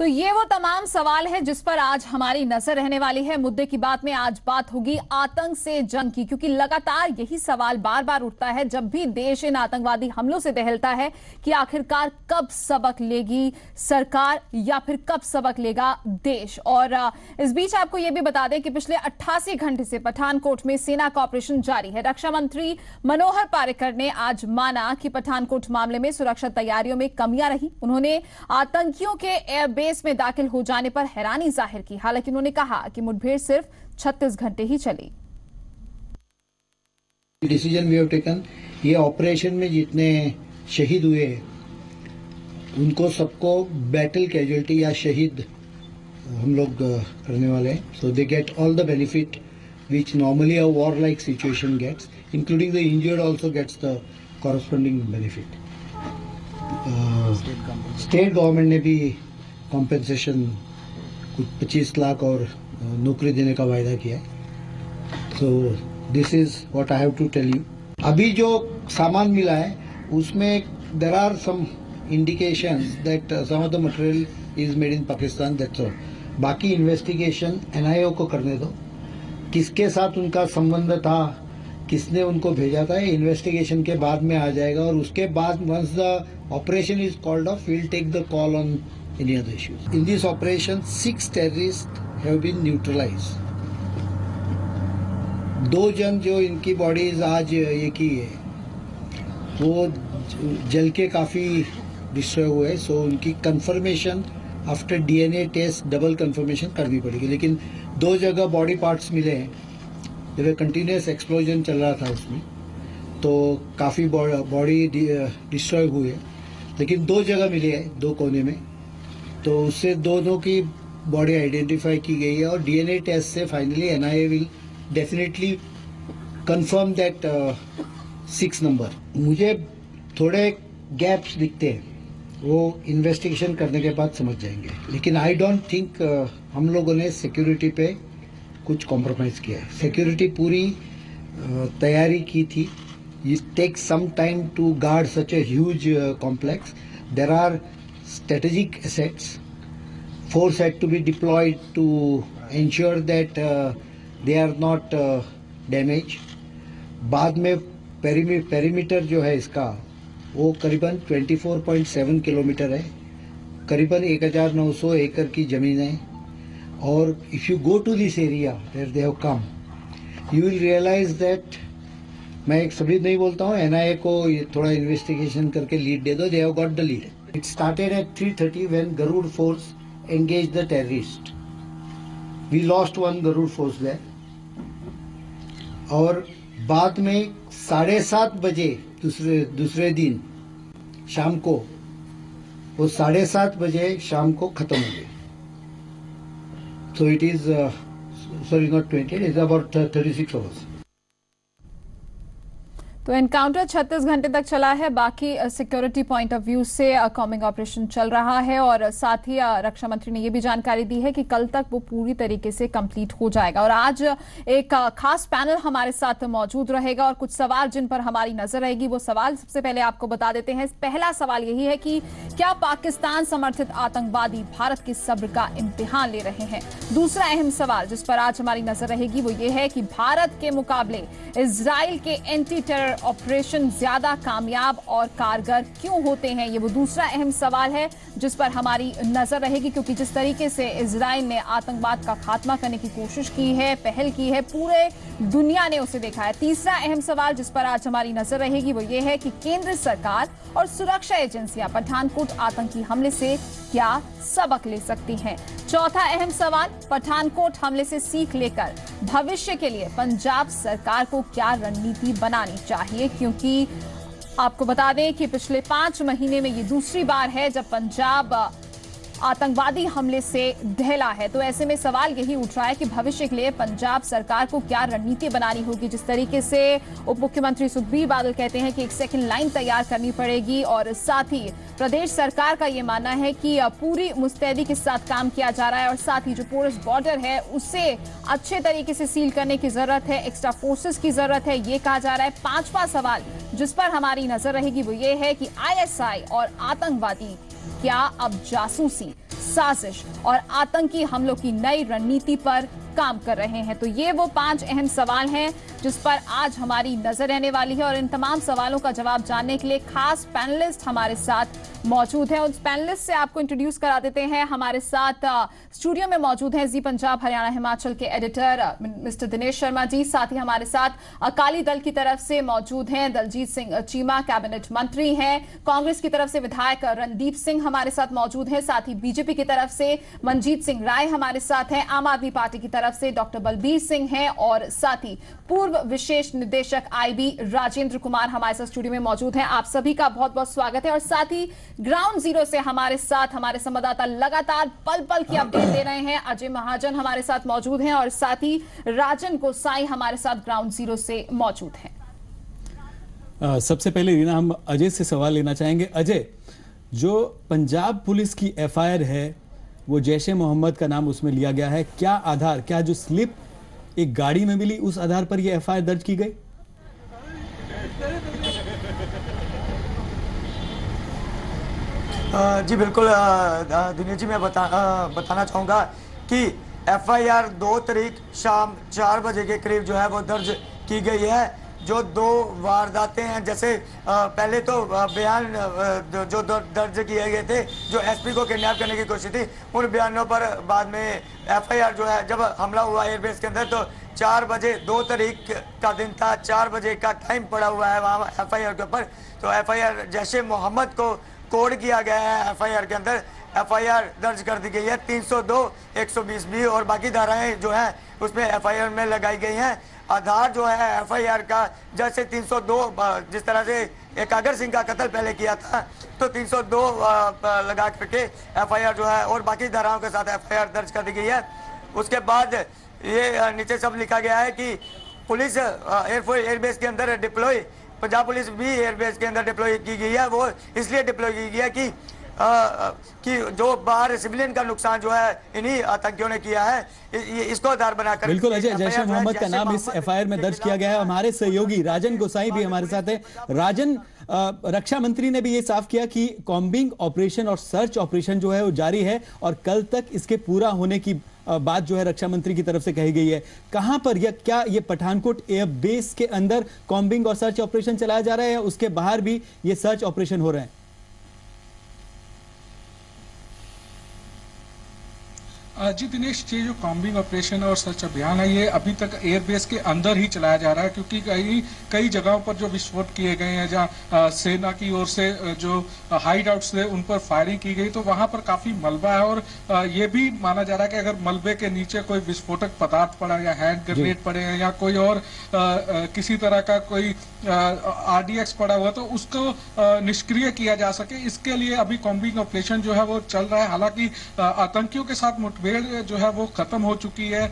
तो ये वो तमाम सवाल है जिस पर आज हमारी नजर रहने वाली है। मुद्दे की बात में आज बात होगी आतंक से जंग की, क्योंकि लगातार यही सवाल बार बार उठता है जब भी देश इन आतंकवादी हमलों से दहलता है कि आखिरकार कब सबक लेगी सरकार या फिर कब सबक लेगा देश। और इस बीच आपको यह भी बता दें कि पिछले 88 घंटे से पठानकोट में सेना का ऑपरेशन जारी है। रक्षा मंत्री मनोहर पर्रिकर ने आज माना कि पठानकोट मामले में सुरक्षा तैयारियों में कमियां रही। उन्होंने आतंकियों के एयरबेस में दाखिल हो जाने पर हैरानी जाहिर की। हालांकि उन्होंने कहा कि मुठभेड़ सिर्फ 36 घंटे ही चली। डिसीजन वी हैव टेकन, ये ऑपरेशन में जितने शहीद हुए उनको सबको बैटल कैजुअलिटी या शहीद हम लोग करने वाले हैं। So they get all the benefit which normally a war like situation gets, including the injured also gets the corresponding benefit. State government ने भी कॉम्पेंसेशन कुछ 25 लाख और नौकरी देने का वायदा किया है। So this is what I have to tell you. अभी जो सामान मिला है उसमें there are some indications that some of the material is made in Pakistan, that's all. बाकी इन्वेस्टिगेशन एनआईए को करने दो। किसके साथ उनका संबंध था, किसने उनको भेजा था, इन्वेस्टिगेशन के बाद में आ जाएगा। और उसके बाद once the operation is called off, we will take the call on any other issues. In this operation, 6 terrorists have been neutralized. 2 जन जो इनकी बॉडीज आज ये की है वो जल के काफ़ी डिस्ट्रॉय हुए। सो उनकी confirmation after DNA test double confirmation करनी पड़ेगी। लेकिन 2 जगह बॉडी पार्ट्स मिले हैं, जब कंटिन्यूस एक्सप्लोजन चल रहा था उसमें, तो काफ़ी बॉडी डिस्ट्रॉय हुई है। लेकिन 2 जगह मिले हैं, 2 कोने में, तो उससे दोनों की बॉडी आइडेंटिफाई की गई है। और डीएनए टेस्ट से finally NIA will definitely confirm that 6 number. मुझे थोड़े गैप्स दिखते हैं, वो इन्वेस्टिगेशन करने के बाद समझ जाएंगे। लेकिन आई डोंट थिंक हम लोगों ने सिक्योरिटी पे कुछ कॉम्प्रोमाइज़ किया है। सिक्योरिटी पूरी तैयारी की थी। It takes some time to guard such a huge complex. There are strategic assets. Force had to be deployed to ensure that they are not damaged. बाद में पेरीमीटर जो है इसका वो करीबन 24.7 किलोमीटर है, करीबन 1900 एकड़ की ज़मीन है। और if you go to this area where they have come, you will realize that, मैं एक सभी नहीं बोलता हूँ, एनआईए को थोड़ा इन्वेस्टिगेशन करके लीड दे दो। They have got the lead. It started at 3:30 when Garud force engaged the terrorist. We lost one Garud force there. और बाद में 7:30 बजे दूसरे दिन शाम को, वो 7:30 बजे शाम को खत्म हो गई। So it is sorry, not 20, it is about 36 hours. तो एनकाउंटर 36 घंटे तक चला है। बाकी सिक्योरिटी पॉइंट ऑफ व्यू से कॉम्बिंग ऑपरेशन चल रहा है। और साथ ही रक्षा मंत्री ने यह भी जानकारी दी है कि कल तक वो पूरी तरीके से कंप्लीट हो जाएगा। और आज एक खास पैनल हमारे साथ मौजूद रहेगा और कुछ सवाल जिन पर हमारी नजर रहेगी, वो सवाल सबसे पहले आपको बता देते हैं। पहला सवाल यही है कि क्या पाकिस्तान समर्थित आतंकवादी भारत के सब्र का इम्तिहान ले रहे हैं। दूसरा अहम सवाल जिस पर आज हमारी नजर रहेगी वो ये है कि भारत के मुकाबले इजराइल के एंटी टेरर ऑपरेशन ज्यादा कामयाब और कारगर क्यों होते हैं। ये वो दूसरा अहम सवाल है जिस पर हमारी नजर रहेगी, क्योंकि जिस तरीके से इजराइल ने आतंकवाद का खात्मा करने की कोशिश की है, पहल की है, पूरे दुनिया ने उसे देखा है। तीसरा अहम सवाल जिस पर आज हमारी नजर रहेगी वो ये है कि केंद्र सरकार और सुरक्षा एजेंसियां पठानकोट आतंकी हमले से क्या सबक ले सकती हैं। चौथा अहम सवाल, पठानकोट हमले से सीख लेकर भविष्य के लिए पंजाब सरकार को क्या रणनीति बनानी चाहिए, क्योंकि आपको बता दें कि पिछले 5 महीने में ये दूसरी बार है जब पंजाब आतंकवादी हमले से दहला है। तो ऐसे में सवाल यही उठ रहा है कि भविष्य के लिए पंजाब सरकार को क्या रणनीति बनानी होगी। जिस तरीके से उप मुख्यमंत्री सुखबीर बादल कहते हैं कि एक सेकंड लाइन तैयार करनी पड़ेगी, और साथ ही प्रदेश सरकार का ये मानना है कि पूरी मुस्तैदी के साथ काम किया जा रहा है, और साथ ही जो पोरस बॉर्डर है उसे अच्छे तरीके से सील करने की जरूरत है, एक्स्ट्रा फोर्सेस की जरूरत है, ये कहा जा रहा है। पांचवा सवाल जिस पर हमारी नजर रहेगी वो ये है कि आईएसआई और आतंकवादी क्या अब जासूसी, साजिश और आतंकी हमलों की नई रणनीति पर काम कर रहे हैं? तो ये वो 5 अहम सवाल हैं जिस पर आज हमारी नजर रहने वाली है और इन तमाम सवालों का जवाब जानने के लिए खास पैनलिस्ट हमारे साथ मौजूद है। उस पैनलिस्ट से आपको इंट्रोड्यूस करा देते हैं। हमारे साथ स्टूडियो में मौजूद हैं जी पंजाब हरियाणा हिमाचल के एडिटर मिस्टर दिनेश शर्मा जी। साथ ही हमारे साथ अकाली दल की तरफ से मौजूद हैं दलजीत सिंह चीमा, कैबिनेट मंत्री हैं। कांग्रेस की तरफ से विधायक रणदीप सिंह हमारे साथ मौजूद हैं। साथ ही बीजेपी की तरफ से मनजीत सिंह राय हमारे साथ हैं। आम आदमी पार्टी की तरफ से डॉक्टर बलबीर सिंह हैं और साथ ही पूर्व विशेष निदेशक आईबी राजेंद्र कुमार हमारे साथ स्टूडियो में मौजूद हैं। आप सभी का बहुत बहुत स्वागत है। और साथ ही ग्राउंड जीरो से हमारे साथ हमारे संवाददाता लगातार पल पल की अपडेट दे रहे हैं। अजय महाजन हमारे साथ मौजूद हैं और साथ ही राजन गोसाई हमारे साथ ग्राउंड जीरो से मौजूद हैं। सबसे पहले रीना, हम अजय से सवाल लेना चाहेंगे। अजय, जो पंजाब पुलिस की एफआईआर है वो जैश ए मोहम्मद का नाम उसमें लिया गया है, क्या आधार, क्या जो स्लिप एक गाड़ी में मिली उस आधार पर यह एफआईआर दर्ज की गई? जी बिल्कुल दिनेश जी, मैं बताना चाहूँगा कि एफआईआर 2 तारीख शाम 4 बजे के करीब जो है वो दर्ज की गई है। जो 2 वारदातें हैं, जैसे पहले तो बयान जो दर्ज किए गए थे, जो एसपी को किडनैप करने की कोशिश थी, उन बयानों पर बाद में एफआईआर जो है, जब हमला हुआ एयरबेस के अंदर तो 4 बजे 2 तारीख का दिन था, 4 बजे का टाइम पड़ा हुआ है वहाँ एफआईआर के ऊपर। तो एफआईआर जैश ए मोहम्मद को कोड किया गया है। एफआईआर के अंदर एफआईआर दर्ज कर दी गई है 302, 120 भी और बाकी धाराएं जो हैं उसमें एफआईआर में लगाई गई हैं। आधार जो है एफआईआर का, जैसे 302 जिस तरह से एकागर सिंह का कत्ल पहले किया था तो 302 लगा करके एफआईआर जो है और बाकी धाराओं के साथ एफआईआर दर्ज कर दी गई है। उसके बाद ये नीचे सब लिखा गया है कि पुलिस एयरफोर्स एयरबेस के अंदर डिप्लॉय, पंजाब पुलिस भी एयरबेस के अंदर डिप्लॉय की गई है। वो इसलिए डिप्लॉय की गई है कि जो बाहर सिविलियन का नुकसान जो है इन्हीं आतंकियों ने किया है, इसको आधार बनाकर। बिल्कुल अजय, जैश ए मोहम्मद का नाम इस एफआईआर में दर्ज किया गया है। हमारे सहयोगी राजन गोसाई भी हमारे साथ है। राजन, रक्षा मंत्री ने भी ये साफ किया कि कॉम्बिंग ऑपरेशन और सर्च ऑपरेशन जो है वो जारी है और कल तक इसके पूरा होने की बात जो है रक्षा मंत्री की तरफ से कही गई है। कहां पर या क्या ये पठानकोट एयर बेस के अंदर कॉम्बिंग और सर्च ऑपरेशन चलाया जा रहा है या उसके बाहर भी ये सर्च ऑपरेशन हो रहे हैं? जी दिनेश, ये जो कॉम्बिंग ऑपरेशन और सर्च अभियान है ये अभी तक एयरबेस के अंदर ही चलाया जा रहा है, क्योंकि कई जगहों पर जो विस्फोट किए गए हैं जहाँ सेना की ओर से जो हाइड आउट्स थे उन पर फायरिंग की गई, तो वहां पर काफी मलबा है और ये भी माना जा रहा है कि अगर मलबे के नीचे कोई विस्फोटक पदार्थ पड़ा या हैंड ग्रेनेड पड़े हैं या कोई और किसी तरह का कोई आरडीएक्स पड़ा हुआ तो उसको निष्क्रिय किया जा सके, इसके लिए अभी कॉम्बिंग ऑपरेशन जो है वो चल रहा है। हालांकि आतंकियों के साथ मुठभेड़ जो है वो खत्म हो चुकी है।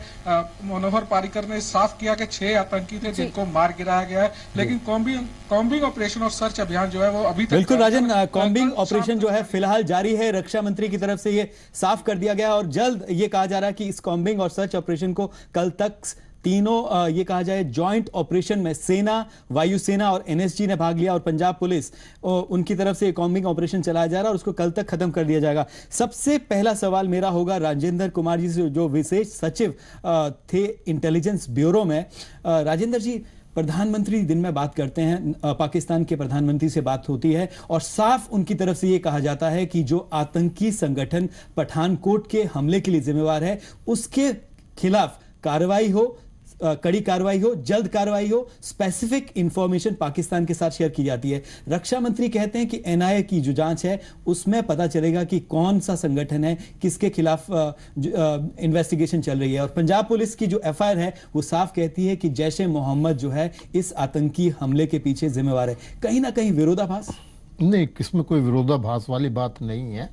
मनोहर पारिकर ने साफ किया कि 6 आतंकी थे जिनको मार गिराया गया है, लेकिन कॉम्बिंग ऑपरेशन और सर्च अभियान जो है वो अभी तक। बिल्कुल राजन, कॉम्बिंग ऑपरेशन जो है फिलहाल जारी है। रक्षा मंत्री की तरफ से ये साफ कर दिया गया और जल्द ये कहा जा रहा है कि इस कॉम्बिंग और सर्च ऑपरेशन को कल तक तीनों ये कहा जाए जॉइंट ऑपरेशन में सेना, वायुसेना और एनएसजी ने भाग लिया और पंजाब पुलिस उनकी तरफ से कॉम्बिंग ऑपरेशन चलाया जा रहा है और उसको कल तक खत्म कर दिया जाएगा। सबसे पहला सवाल मेरा होगा राजेंद्र कुमार जी से, जो विशेष सचिव थे इंटेलिजेंस ब्यूरो में। राजेंद्र जी, प्रधानमंत्री दिन में बात करते हैं, पाकिस्तान के प्रधानमंत्री से बात होती है और साफ उनकी तरफ से यह कहा जाता है कि जो आतंकी संगठन पठानकोट के हमले के लिए जिम्मेवार है उसके खिलाफ कार्रवाई हो, कड़ी कार्रवाई हो, जल्द कार्रवाई हो, स्पेसिफिक इंफॉर्मेशन पाकिस्तान के साथ शेयर की जाती है। रक्षा मंत्री कहते हैं कि एनआईए की जो जांच है उसमें पता चलेगा कि कौन सा संगठन है, किसके खिलाफ इन्वेस्टिगेशन चल रही है। और पंजाब पुलिस की जो एफआईआर है वो साफ कहती है कि जैश ए मोहम्मद जो है इस आतंकी हमले के पीछे जिम्मेवार है। कहीं ना कहीं विरोधाभास? नहीं, इसमें कोई विरोधाभास वाली बात नहीं है।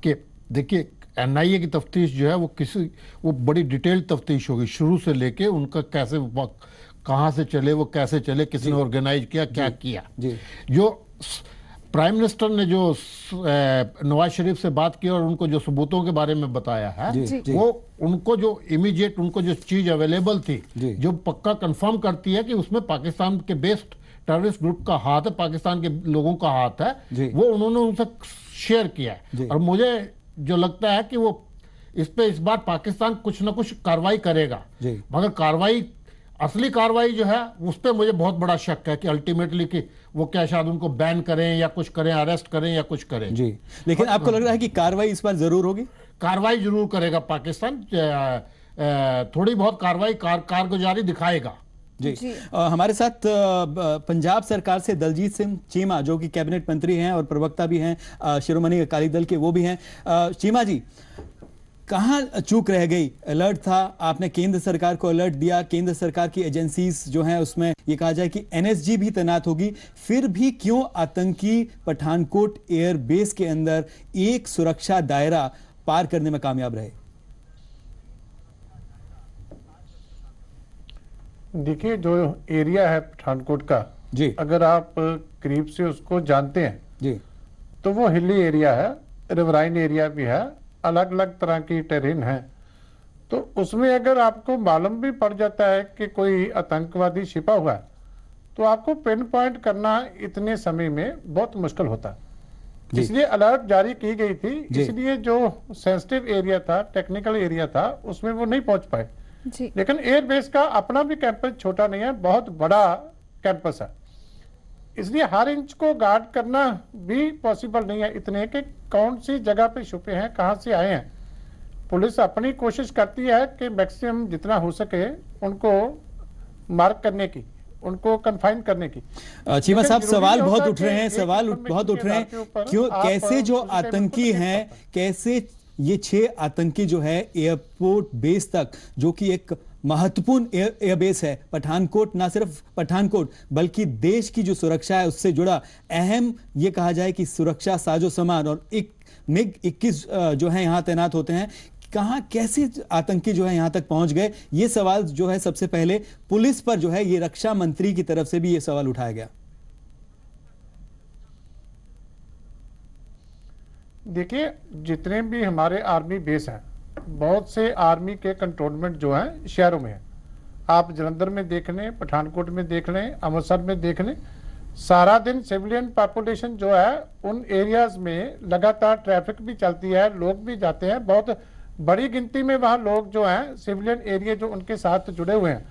कि देखिए, एनआईए की तफ्तीश जो है वो बड़ी डिटेल तफ्तीश होगी, शुरू से लेके उनका कैसे कहाँ से चले, वो कैसे चले, किसने ऑर्गेनाइज किया, क्या किया। जो प्राइम मिनिस्टर ने जो नवाज शरीफ से बात की और उनको जो सबूतों के बारे में बताया है वो उनको जो इमीडिएट उनको जो चीज अवेलेबल थी जो पक्का कंफर्म करती है कि उसमें पाकिस्तान के बेस्ड टेररिस्ट ग्रुप का हाथ है, पाकिस्तान के लोगों का हाथ जी। है, वो उन्होंने उनसे शेयर किया जी। है। और मुझे जो लगता है कि वो इस बार पाकिस्तान कुछ ना कुछ कार्रवाई करेगा, जी। मगर असली कार्रवाई जो है उस पर मुझे बहुत बड़ा शक है कि अल्टीमेटली कि वो क्या शायद उनको बैन करें या कुछ करें, अरेस्ट करें या कुछ करें। जी, लेकिन आपको लग रहा है कि कार्रवाई इस बार जरूर होगी? कार्रवाई जरूर करेगा पाकिस्तान, थोड़ी बहुत कार्रवाई कारगुजारी दिखाएगा। जी, हमारे साथ पंजाब सरकार से दलजीत सिंह चीमा, जो कि कैबिनेट मंत्री हैं और प्रवक्ता भी हैं शिरोमणि अकाली दल के, वो भी हैं। चीमा जी, कहाँ चूक रह गई? अलर्ट था, आपने केंद्र सरकार को अलर्ट दिया, केंद्र सरकार की एजेंसीज जो हैं उसमें ये कहा जाए कि एनएसजी भी तैनात होगी, फिर भी क्यों आतंकी पठानकोट एयर बेस के अंदर एक सुरक्षा दायरा पार करने में कामयाब रहे? देखिए, जो एरिया है पठानकोट का जी, अगर आप करीब से उसको जानते हैं जी, तो वो हिली एरिया है, रिवराइन एरिया भी है, अलग अलग तरह की टेरेन है। तो उसमें अगर आपको मालूम भी पड़ जाता है कि कोई आतंकवादी छिपा हुआ है, तो आपको पिन पॉइंट करना इतने समय में बहुत मुश्किल होता है। इसलिए अलर्ट जारी की गई थी, इसलिए जो सेंसिटिव एरिया था, टेक्निकल एरिया था, उसमें वो नहीं पहुंच पाए। लेकिन एयरबेस का अपना भी कैंपस छोटा नहीं है, बहुत बड़ा कैंपस है, इसलिए हर इंच को गार्ड करना भी पॉसिबल नहीं है। इतने कि कौन सी जगह पे छुपे हैं, कहां से आए हैं। पुलिस अपनी कोशिश करती है कि मैक्सिमम जितना हो सके उनको मार्क करने की, उनको कन्फाइन करने की। चीमा साहब, सवाल बहुत उठ रहे हैं, सवाल बहुत उठ रहे हैं, क्यों, कैसे जो आतंकी हैं, कैसे ये 6 आतंकी जो है एयरपोर्ट बेस तक, जो कि एक महत्वपूर्ण एयरबेस है, पठानकोट, ना सिर्फ पठानकोट बल्कि देश की जो सुरक्षा है उससे जुड़ा अहम, ये कहा जाए कि सुरक्षा साजो सामान, और एक MiG-21 जो है यहां तैनात होते हैं, कहां कैसे आतंकी जो है यहां तक पहुंच गए? ये सवाल जो है सबसे पहले पुलिस पर जो है, ये रक्षा मंत्री की तरफ से भी ये सवाल उठाया गया। देखिए, जितने भी हमारे आर्मी बेस हैं, बहुत से आर्मी के कंटोनमेंट जो हैं शहरों में हैं। आप जलंधर में देख लें, पठानकोट में देख लें, अमृतसर में देख लें, सारा दिन सिविलियन पॉपुलेशन जो है उन एरियाज में लगातार ट्रैफिक भी चलती है, लोग भी जाते हैं, बहुत बड़ी गिनती में वहाँ लोग जो हैं सिविलियन एरिया जो उनके साथ जुड़े हुए हैं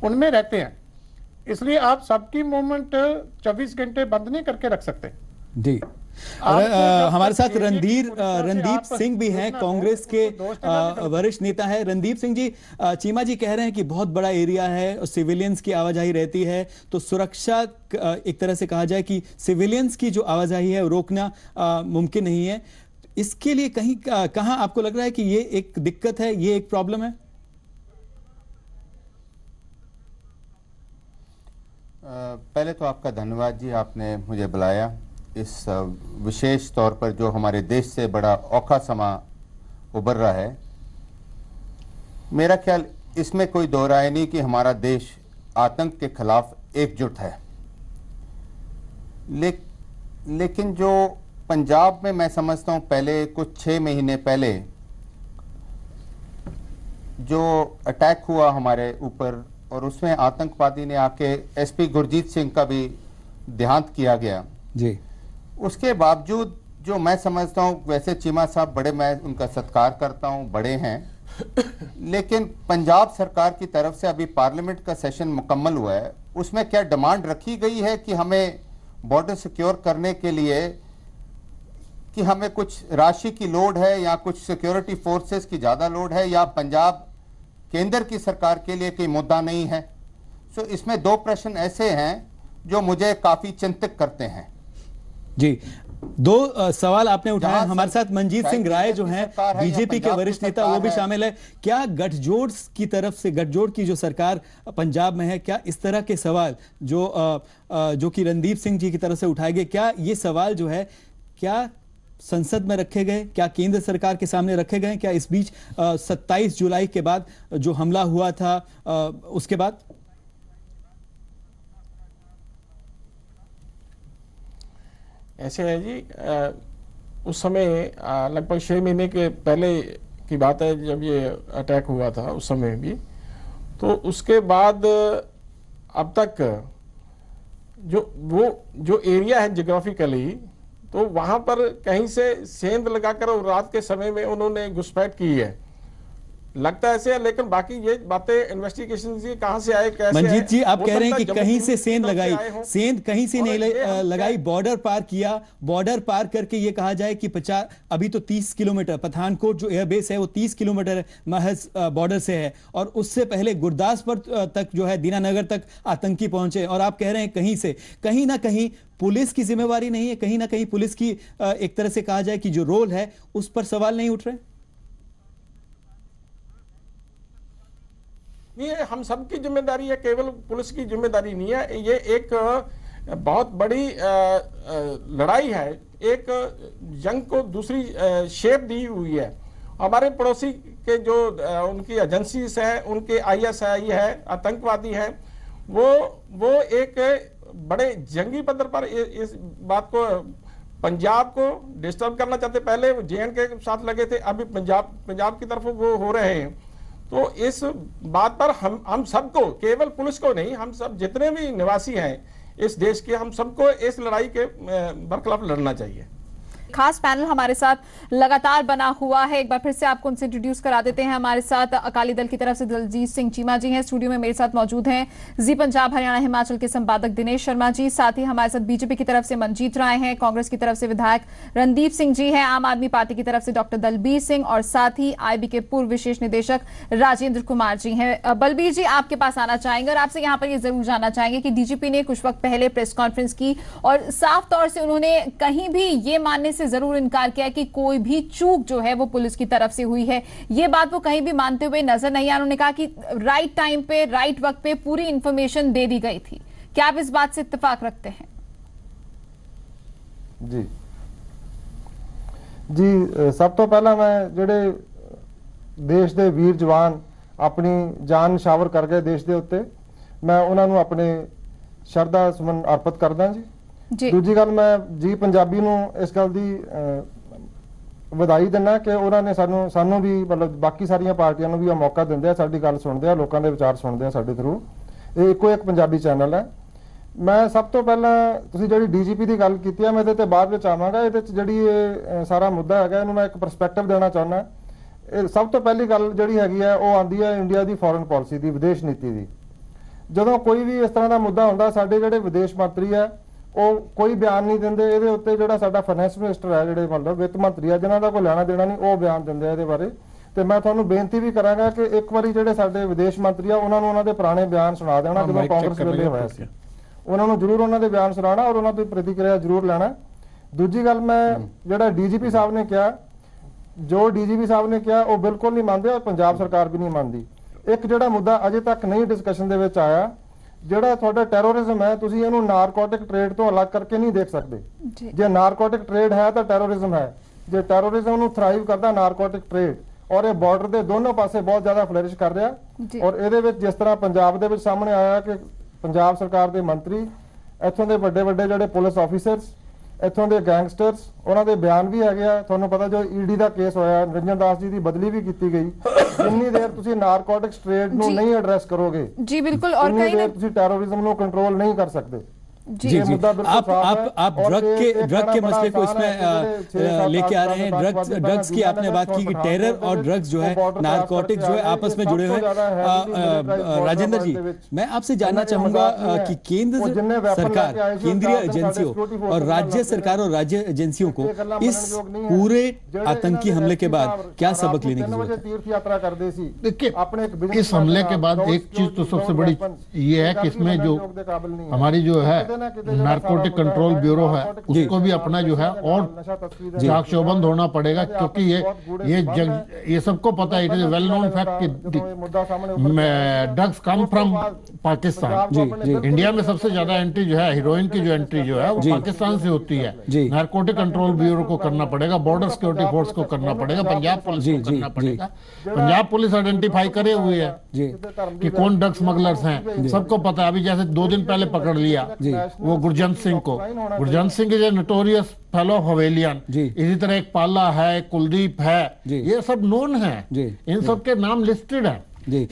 उनमें रहते हैं। इसलिए आप सबकी मूवमेंट 24 घंटे बंद नहीं करके रख सकते। जी, हमारे साथ रणदीप सिंह भी हैं, कांग्रेस के वरिष्ठ नेता है। रणदीप सिंह जी, चीमा जी कह रहे हैं कि बहुत बड़ा एरिया है और सिविलियंस की आवाजाही रहती है, तो सुरक्षा एक तरह से कहा जाए कि सिविलियंस की जो आवाजाही है रोकना मुमकिन नहीं है। इसके लिए कहीं कहां आपको लग रहा है कि ये एक दिक्कत है, ये एक प्रॉब्लम है? पहले तो आपका धन्यवाद जी, आपने मुझे बुलाया इस विशेष तौर पर जो हमारे देश से बड़ा औखा समा उभर रहा है। मेरा ख्याल इसमें कोई दो राय नहीं कि हमारा देश आतंक के खिलाफ एकजुट है, लेकिन जो पंजाब में मैं समझता हूं पहले कुछ 6 महीने पहले जो अटैक हुआ हमारे ऊपर, और उसमें आतंकवादी ने आके एसपी गुरजीत सिंह का भी देहांत किया गया जी। उसके बावजूद जो मैं समझता हूं, वैसे चीमा साहब बड़े, मैं उनका सत्कार करता हूं, बड़े हैं, लेकिन पंजाब सरकार की तरफ से अभी पार्लियामेंट का सेशन मुकम्मल हुआ है, उसमें क्या डिमांड रखी गई है कि हमें बॉर्डर सिक्योर करने के लिए कि हमें कुछ राशि की लोड है या कुछ सिक्योरिटी फोर्सेस की ज़्यादा लोड है, या पंजाब केंद्र की सरकार के लिए कोई मुद्दा नहीं है? सो इसमें 2 प्रश्न ऐसे हैं जो मुझे काफ़ी चिंतित करते हैं। जी, 2 सवाल आपने उठाए। हमारे साथ मनजीत सिंह राय जो हैं बीजेपी के वरिष्ठ नेता, वो भी शामिल है। क्या गठजोड़ की तरफ से, गठजोड़ की जो सरकार पंजाब में है, क्या इस तरह के सवाल जो कि रणदीप सिंह जी की तरफ से उठाए गए, क्या ये सवाल जो है क्या संसद में रखे गए, क्या केंद्र सरकार के सामने रखे गए? क्या इस बीच 27 जुलाई के बाद जो हमला हुआ था उसके बाद? ऐसे है जी, उस समय लगभग 6 महीने के पहले की बात है जब ये अटैक हुआ था, उस समय भी। तो उसके बाद अब तक जो एरिया है जियोग्राफिकली, तो वहां पर कहीं से सेंध लगाकर और रात के समय में उन्होंने घुसपैठ की है, लगता है ऐसे है। लेकिन बाकी ये बातें इन्वेस्टिगेशन से कहां से आए, कैसे मंजीत जी, आप हो कह रहे हैं सकता कि है कहीं जम्मू से कश्मीर सेंध की तरफ लगाई, से आए हों। सेंध कहीं से नहीं और ये लगाई, बॉर्डर पार किया, बॉर्डर पार करके ये कहा जाए कि 50, अभी तो 30 किलोमीटर पठानकोट जो एयरबेस है वो 30 किलोमीटर महज बॉर्डर से है, और उससे पहले गुरदासपुर तक जो है दीनानगर तक आतंकी पहुंचे, और आप कह रहे हैं कहीं से, कहीं ना कहीं पुलिस की जिम्मेवारी नहीं है, कहीं ना कहीं पुलिस की एक तरह से कहा जाए कि जो रोल है उस पर सवाल नहीं उठ रहे? ये हम सबकी जिम्मेदारी है, केवल पुलिस की जिम्मेदारी नहीं है। ये एक बहुत बड़ी लड़ाई है, एक जंग को दूसरी शेप दी हुई है। हमारे पड़ोसी के जो उनकी एजेंसीज है, उनके ISI है, आतंकवादी है, वो एक बड़े जंगी पद्धर पर इस बात को, पंजाब को डिस्टर्ब करना चाहते। पहले JNK के साथ लगे थे, अभी पंजाब की तरफ वो हो रहे हैं। तो इस बात पर हम सबको, केवल पुलिस को नहीं, हम सब जितने भी निवासी हैं इस देश के, हम सबको इस लड़ाई के बरखिलाफ लड़ना चाहिए। खास पैनल हमारे साथ लगातार बना हुआ है, एक बार फिर से आपको उनसे इंट्रोड्यूस करा देते हैं। हमारे साथ अकाली दल की तरफ से दलजीत सिंह चीमा जी हैं, स्टूडियो में मेरे साथ मौजूद हैं जी पंजाब हरियाणा हिमाचल के संपादक दिनेश शर्मा जी, साथ ही हमारे साथ बीजेपी की तरफ से मंजीत राय हैं, कांग्रेस की तरफ से विधायक रणदीप सिंह जी हैं, आम आदमी पार्टी की तरफ से डॉक्टर दलबीर सिंह, और साथ ही IB के पूर्व विशेष निदेशक राजेंद्र कुमार जी हैं। बलबीर जी, आपके पास आना चाहेंगे और आपसे यहाँ पर ये जरूर जानना चाहेंगे कि DGP ने कुछ वक्त पहले प्रेस कॉन्फ्रेंस की और साफ तौर से उन्होंने कहीं भी ये मानने से जरूर इनकार किया कि कोई भी चूक जो है वो पुलिस की तरफ से हुई है। ये बात वो कहीं भी मानते हुए नजर नहीं आया। उन्होंने कहा कि राइट टाइम पे, राइट वक्त पे पूरी इंफॉर्मेशन दे दी गई थी। क्या आप इस बात से इत्तेफाक रखते हैं? जी, सब तो पहला मैं जेडे देश के वीर जवान अपनी जान निछावर कर गए देश के उत्ते, मैं उन्होंने अपने शरधा सुमन अर्पित करदा जी। दूजी गल, मैं जी पंजाबी नूं इस गल दी ਵਧਾਈ ਦਿੰਦਾ ਕਿ ਉਹਨਾਂ ਨੇ ਸਾਨੂੰ ਵੀ ਮਤਲਬ ਬਾਕੀ ਸਾਰੀਆਂ ਪਾਰਟੀਆਂ ਨੂੰ ਵੀ ਇਹ ਮੌਕਾ ਦਿੰਦੇ ਆ, ਸਾਡੀ ਗੱਲ ਸੁਣਦੇ ਆ, ਲੋਕਾਂ ਦੇ ਵਿਚਾਰ ਸੁਣਦੇ ਆ ਸਾਡੇ ਥਰੂ। ਇਹ ਇੱਕੋ ਇੱਕ ਪੰਜਾਬੀ ਚੈਨਲ ਹੈ। ਮੈਂ ਸਭ ਤੋਂ ਪਹਿਲਾਂ ਤੁਸੀਂ ਜਿਹੜੀ DGP ਦੀ ਗੱਲ ਕੀਤੀ ਹੈ, ਮੈਂ ਇਹਦੇ ਤੇ ਬਾਅਦ ਵਿੱਚ ਆਵਾਂਗਾ। ਇਹਦੇ ਚ ਜਿਹੜੀ ਇਹ ਸਾਰਾ ਮੁੱਦਾ ਹੈਗਾ, ਇਹਨੂੰ ਮੈਂ ਇੱਕ ਪਰਸਪੈਕਟਿਵ ਦੇਣਾ ਚਾਹੁੰਦਾ। ਇਹ ਸਭ ਤੋਂ ਪਹਿਲੀ ਗੱਲ ਜਿਹੜੀ ਹੈਗੀ ਹੈ ਉਹ ਆਉਂਦੀ ਹੈ ਇੰਡੀਆ ਦੀ ਫੋਰਨ ਪਾਲਿਸੀ ਦੀ, ਵਿਦੇਸ਼ ਨੀਤੀ ਦੀ। ਜਦੋਂ ਕੋਈ ਵੀ ਇਸ ਤਰ੍ਹਾਂ ਦਾ ਮੁੱਦਾ ਹੁੰਦਾ, ਸਾਡੇ ਜਿਹੜੇ ਵਿਦੇਸ਼ ਮੰਤਰੀ ਹੈ ਉਹ ਕੋਈ ਬਿਆਨ ਨਹੀਂ ਦਿੰਦੇ ਇਹਦੇ ਉੱਤੇ। ਜਿਹੜਾ ਸਾਡਾ ਫਾਈਨੈਂਸ ਮਿਨਿਸਟਰ ਹੈ, ਜਿਹੜੇ ਮਤਲਬ ਵਿੱਤ ਮੰਤਰੀ ਆ, ਜਿਨ੍ਹਾਂ ਦਾ ਕੋਈ ਲੈਣਾ ਦੇਣਾ ਨਹੀਂ, ਉਹ ਬਿਆਨ ਦਿੰਦੇ ਆ ਇਹਦੇ ਬਾਰੇ। ਤੇ ਮੈਂ ਤੁਹਾਨੂੰ ਬੇਨਤੀ ਵੀ ਕਰਾਂਗਾ ਕਿ ਇੱਕ ਵਾਰੀ ਜਿਹੜੇ ਸਾਡੇ ਵਿਦੇਸ਼ ਮੰਤਰੀ ਆ ਉਹਨਾਂ ਨੂੰ ਉਹਨਾਂ ਦੇ ਪੁਰਾਣੇ ਬਿਆਨ ਸੁਣਾ ਦੇਣਾ, ਜਦੋਂ ਕਾਂਗਰਸ ਵੇਲੇ ਹੋਇਆ ਸੀ। ਉਹਨਾਂ ਨੂੰ ਜ਼ਰੂਰ ਉਹਨਾਂ ਦੇ ਬਿਆਨ ਸੁਣਾਉਣਾ ਔਰ ਉਹਨਾਂ ਤੋਂ ਪ੍ਰਤੀਕਿਰਿਆ ਜ਼ਰੂਰ ਲੈਣਾ। ਦੂਜੀ ਗੱਲ, ਮੈਂ ਜਿਹੜਾ DGP ਸਾਹਿਬ ਨੇ ਕਿਹਾ, ਜੋ DGP ਸਾਹਿਬ ਨੇ ਕਿਹਾ ਉਹ ਬਿਲਕੁਲ ਨਹੀਂ ਮੰਨਦੇ ਔਰ ਪੰਜਾਬ ਸਰਕਾਰ ਵੀ ਨਹੀਂ ਮੰਨਦੀ। ਇੱਕ ਜਿਹੜਾ ਮੁੱਦਾ ਅਜੇ ਤੱਕ ਨਹੀਂ ਡਿਸਕਸ਼ਨ ਦੇ ਵਿੱਚ ਆਇਆ, ਜਿਹੜਾ ਤੁਹਾਡਾ ਟੈਰੋਰਿਜ਼ਮ ਹੈ, ਤੁਸੀਂ ਇਹਨੂੰ ਨਾਰਕੋਟਿਕ ਟ੍ਰੇਡ ਤੋਂ ਅਲੱਗ ਕਰਕੇ ਨਹੀਂ ਦੇਖ ਸਕਦੇ। ਜੇ ਨਾਰਕੋਟਿਕ ਟ੍ਰੇਡ ਹੈ ਤਾਂ ਟੈਰੋਰਿਜ਼ਮ ਹੈ। ਜੇ ਟੈਰੋਰਿਜ਼ਮ ਨੂੰ ਥਰਾਈਵ ਕਰਦਾ ਨਾਰਕੋਟਿਕ ਟ੍ਰੇਡ, ਔਰ ਇਹ ਬਾਰਡਰ ਦੇ ਦੋਨੋਂ ਪਾਸੇ ਬਹੁਤ ਜ਼ਿਆਦਾ ਫਲਰਿਸ਼ ਕਰ ਰਿਹਾ। ਔਰ ਇਹਦੇ ਵਿੱਚ ਜਿਸ ਤਰ੍ਹਾਂ ਪੰਜਾਬ ਦੇ ਵਿੱਚ ਸਾਹਮਣੇ ਆਇਆ ਕਿ ਪੰਜਾਬ ਸਰਕਾਰ ਦੇ ਮੰਤਰੀ, ਇੱਥੋਂ ਦੇ ਵੱਡੇ ਵੱਡੇ ਜਿਹੜੇ ਪੁਲਿਸ ਆਫੀਸਰਸ, ਇੱਥੋਂ ਦੇ ਗੈਂਗਸਟਰਸ, ਉਹਨਾਂ ਦੇ ਬਿਆਨ ਵੀ ਹੈਗੇ ਆ। ਤੁਹਾਨੂੰ ਪਤਾ ਜੋ ED ਦਾ ਕੇਸ ਹੋਇਆ, ਨਿਰੰਜਨ ਦਾਸ ਜੀ ਦੀ ਬਦਲੀ ਵੀ ਕੀਤੀ ਗਈ। ਜਿੰਨੀ ਦੇਰ ਤੁਸੀਂ ਨਾਰਕੋਟਿਕਸ ਟ੍ਰੇਡ ਨੂੰ ਨਹੀਂ ਐਡਰੈਸ ਕਰੋਗੇ, जी बिल्कुल, और उन्नी देर ਤੁਸੀਂ ਟੈਰੋਰਿਜ਼ਮ ਨੂੰ ਕੰਟਰੋਲ नहीं कर सकते। जी जी, आप ड्रग के मसले को इसमें लेके आ रहे हैं। ड्रग्स की आपने बात की कि टेरर और ड्रग्स जो है, नारकोटिक जो है, आपस में जुड़े हुए हैं। राजेंद्र जी, मैं आपसे जानना चाहूंगा कि केंद्र सरकार, केंद्रीय एजेंसियों और राज्य सरकार और राज्य एजेंसियों को इस पूरे आतंकी हमले के बाद क्या सबक लेने की जरूरत है? तीर्थ यात्रा करते सी। देखिए, इस हमले के बाद एक चीज तो सबसे बड़ी ये है कि इसमें जो हमारी जो है नारकोटिक कंट्रोल ब्यूरो है, उसको भी अपना जो है और चाक चौबंद होना पड़ेगा, क्योंकि ये सबको पता है, it is well known fact कि drugs come from Pakistan. India में सबसे ज्यादा एंट्री जो है, हीरोइन की जो एंट्री जो है वो पाकिस्तान से होती है। नारकोटिक कंट्रोल ब्यूरो को करना पड़ेगा, बॉर्डर सिक्योरिटी फोर्स को करना पड़ेगा, पंजाब पुलिस को करना पड़ेगा। पंजाब पुलिस आइडेंटिफाई करे हुए है कि कौन ड्रग स्मगलर्स हैं, सबको पता है। अभी जैसे 2 दिन पहले पकड़ लिया वो गुरजंत सिंह को। Gurjant Singh is a notorious fellow Havelian. इसी तरह एक पाला है, कुलदीप है, ये सब नोन है, इन सब के नाम लिस्टेड है। जी।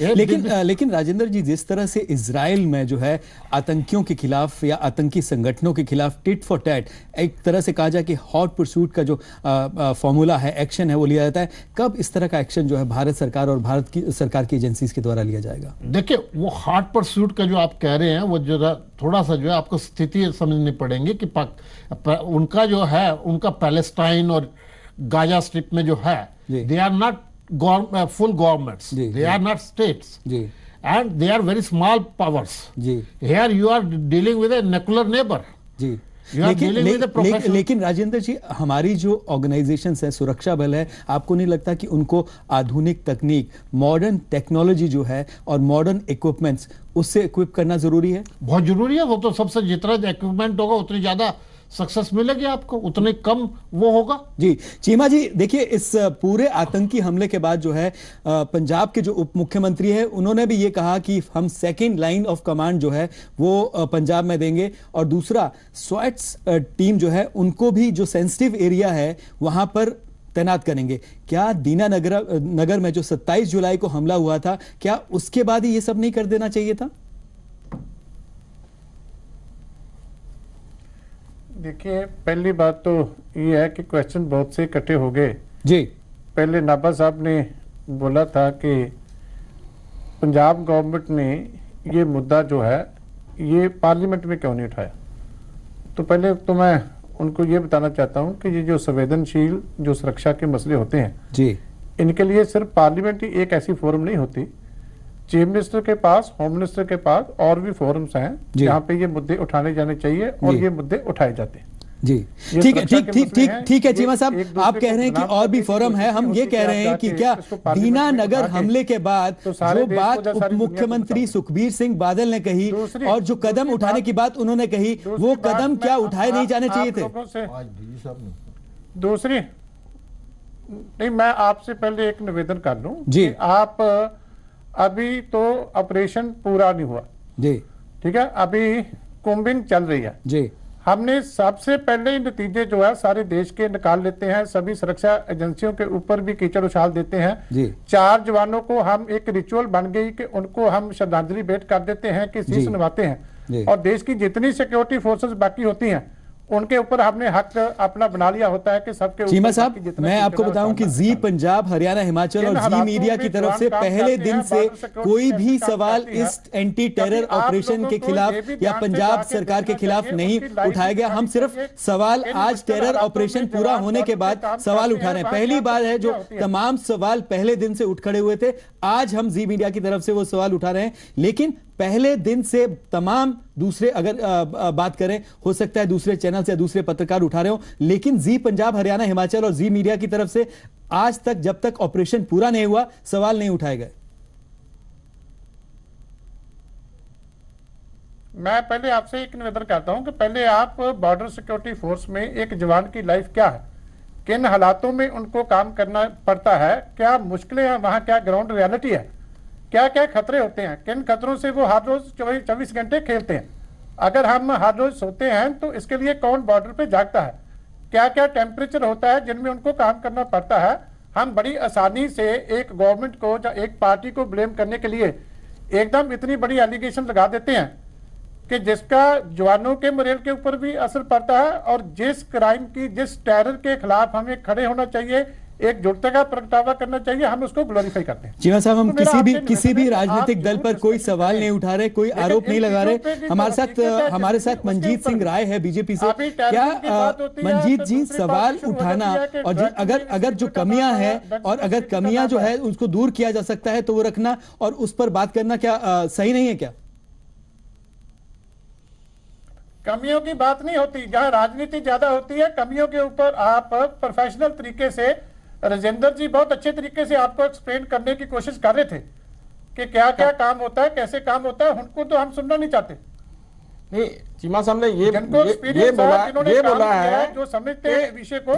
लेकिन राजेंद्र जी, जिस तरह से इजराइल में जो है आतंकियों के खिलाफ या आतंकी संगठनों के खिलाफ टिट फॉर टैट, एक तरह से कहा जाए कि हॉट परसूट का जो फॉर्मूला है, एक्शन है, वो लिया जाता है, कब इस तरह का एक्शन जो है भारत सरकार और भारत की सरकार की एजेंसीज के द्वारा लिया जाएगा? देखिए, वो हॉट परसूट का जो आप कह रहे हैं, वो जरा थोड़ा सा जो है आपको स्थिति समझनी पड़ेगी कि उनका जो है, उनका पैलेस्टाइन और गाजा स्ट्रिप में जो है, they are not full governments, they are not states, and they are very small powers. Here you are dealing with a nuclear neighbor. लेकिन राजेंद्र जी, हमारी जो ऑर्गेनाइजेशंस है, सुरक्षा बल है, आपको नहीं लगता कि उनको आधुनिक तकनीक, मॉडर्न टेक्नोलॉजी जो है और मॉडर्न इक्विपमेंट्स, उससे इक्विप करना जरूरी है? बहुत जरूरी है। वो तो सबसे जितना इक्विपमेंट होगा उतनी ज्यादा सक्सेस मिलेगी आपको, उतने कम वो होगा। जी चीमा जी, देखिए, इस पूरे आतंकी हमले के बाद जो है पंजाब के जो उप मुख्यमंत्री है, उन्होंने भी ये कहा कि हम सेकंड लाइन ऑफ कमांड जो है वो पंजाब में देंगे, और दूसरा स्वैट्स टीम जो है उनको भी जो सेंसिटिव एरिया है वहां पर तैनात करेंगे। क्या दीना नगर में जो 27 जुलाई को हमला हुआ था, क्या उसके बाद ही ये सब नहीं कर देना चाहिए था? देखिए, पहली बात तो ये है कि क्वेश्चन बहुत से इकट्ठे हो गए जी। पहले नाभा साहब ने बोला था कि पंजाब गवर्नमेंट ने ये मुद्दा जो है ये पार्लियामेंट में क्यों नहीं उठाया। तो पहले तो मैं उनको ये बताना चाहता हूँ कि ये जो संवेदनशील जो सुरक्षा के मसले होते हैं जी, इनके लिए सिर्फ पार्लियामेंट ही एक ऐसी फोरम नहीं होती। चीफ मिनिस्टर के पास, होम मिनिस्टर के पास और भी फोरम्स हैं जहाँ पे ये मुद्दे उठाने जाने चाहिए और ये मुद्दे उठाए जाते हैं। जी ठीक है चीमा साहब, आप कह रहे हैं कि और भी फोरम है। हम ये कह रहे हैं कि क्या दीना नगर हमले के बाद जो बात उप मुख्यमंत्री सुखबीर सिंह बादल ने कही और जो कदम उठाने की बात उन्होंने कही, वो कदम क्या उठाए नहीं जाने चाहिए थे? दूसरी नहीं, मैं आपसे पहले एक निवेदन कर लूं जी। आप अभी तो ऑपरेशन पूरा नहीं हुआ जी, ठीक है, अभी कुंबिंग चल रही है जी। हमने सबसे पहले नतीजे जो है सारे देश के निकाल लेते हैं, सभी सुरक्षा एजेंसियों के ऊपर भी कीचड़ उछाल देते हैं जी। 4 जवानों को हम एक रिचुअल बन गई कि उनको हम श्रद्धांजलि भेंट कर देते हैं कि शीश नवाते हैं, और देश की जितनी सिक्योरिटी फोर्सेस बाकी होती हैं उनके ऊपर हमने हक अपना बना लिया होता है कि सबके ऊपर। चीमा साहब, मैं आपको बताऊं कि जी पंजाब, हरियाणा, हिमाचल और जी मीडिया की तरफ से पहले दिन से कोई भी सवाल इस एंटी टेरर ऑपरेशन के खिलाफ या पंजाब सरकार के खिलाफ नहीं उठाया गया। हम सिर्फ सवाल आज टेरर ऑपरेशन पूरा होने के बाद सवाल उठा रहे हैं। पहली बार है जो तमाम सवाल पहले दिन से उठ खड़े हुए थे, आज हम जी मीडिया की तरफ से वो सवाल उठा रहे हैं। लेकिन पहले दिन से तमाम दूसरे, अगर बात करें, हो सकता है दूसरे चैनल से दूसरे पत्रकार उठा रहे हो, लेकिन जी पंजाब, हरियाणा, हिमाचल और जी मीडिया की तरफ से आज तक, जब तक ऑपरेशन पूरा नहीं हुआ, सवाल नहीं उठाए गए। मैं पहले आपसे एक निवेदन करता हूं कि पहले आप बॉर्डर सिक्योरिटी फोर्स में एक जवान की लाइफ क्या है, किन हालातों में उनको काम करना पड़ता है, क्या मुश्किलें हैं वहां, क्या ग्राउंड रियलिटी है, क्या क्या खतरे होते हैं, किन खतरों से वो हर रोज 24 घंटे खेलते हैं। अगर हम हर रोज सोते हैं तो इसके लिए कौन बॉर्डर पे जागता है, क्या क्या टेम्परेचर होता है जिनमें उनको काम करना पड़ता है। हम बड़ी आसानी से एक गवर्नमेंट को या एक पार्टी को ब्लेम करने के लिए एकदम इतनी बड़ी एलिगेशन लगा देते हैं कि जिसका जवानों के मोरल के ऊपर भी असर पड़ता है, और जिस क्राइम की, जिस टेरर के खिलाफ हमें खड़े होना चाहिए, एकजुटता का प्रगटावा करना चाहिए, हम उसको ग्लोरीफाई करते हैं। चीमा साहब, हम किसी भी राजनीतिक दल पर कोई सवाल नहीं उठा रहे, कोई आरोप नहीं लगा रहे। हमारे साथ मंजीत सिंह राय है बीजेपी से। क्या मंजीत जी, सवाल उठाना और अगर जो कमियां हैं और अगर कमियां जो है उसको दूर किया जा सकता है तो वो रखना और उस पर बात करना क्या सही नहीं है? क्या कमियों की बात नहीं होती, जहां राजनीति ज्यादा होती है कमियों के ऊपर आप प्रोफेशनल तरीके से, राजेंद्र जी बहुत अच्छे तरीके से आपको एक्सप्लेन करने की कोशिश कर रहे थे कि क्या क्या काम होता है, कैसे काम होता है, उनको तो हम सुनना नहीं चाहते। नहीं, चीमा साहब ने ये बोला है जो समझते हैं विषय को,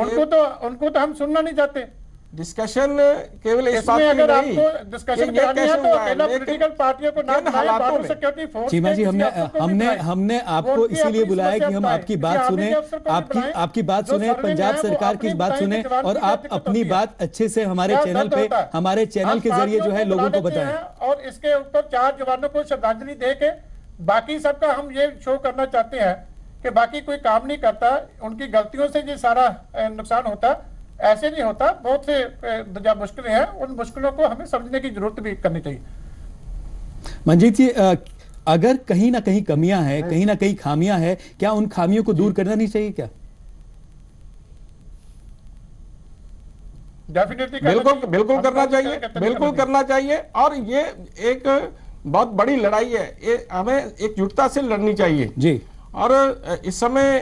उनको तो हम सुनना नहीं चाहते। डिस्कशन केवल इस बात इसमें की अगर नहीं आपको डिस्कशन कि ये करानी है कैसे तो हुआ है, अकेला लेकिन पॉलिटिकल पार्टियों को ना किन हालातों में सिक्योरिटी फोर्स चीमा जी, हमने हमने हमने हमने आपको इसीलिए बुलाया कि हम आपकी बात सुने, आपकी बात सुने, पंजाब सरकार की बात सुने और आप अपनी बात अच्छे से हमारे चैनल पे, हमारे चैनल के जरिए जो है लोगों को बताएं। और इसके ऊपर 4 जवानों को श्रद्धांजलि दे के बाकी सबका हम ये शो करना चाहते हैं कि बाकी कोई काम नहीं करता, उनकी गलतियों से ये सारा नुकसान होता, ऐसे नहीं होता। बहुत से जो मुश्किलें हैं उन मुश्किलों को हमें समझने की जरूरत भी करनी चाहिए। मंजीत जी, अगर कहीं ना कहीं कमियां हैं, कहीं ना कहीं खामियां हैं, क्या उन खामियों को दूर करना नहीं चाहिए क्या? डेफिनेटली बिल्कुल करना चाहिए, बिल्कुल करना चाहिए। और ये एक बहुत बड़ी लड़ाई है, ये हमें एकजुटता से लड़नी चाहिए जी। और इस समय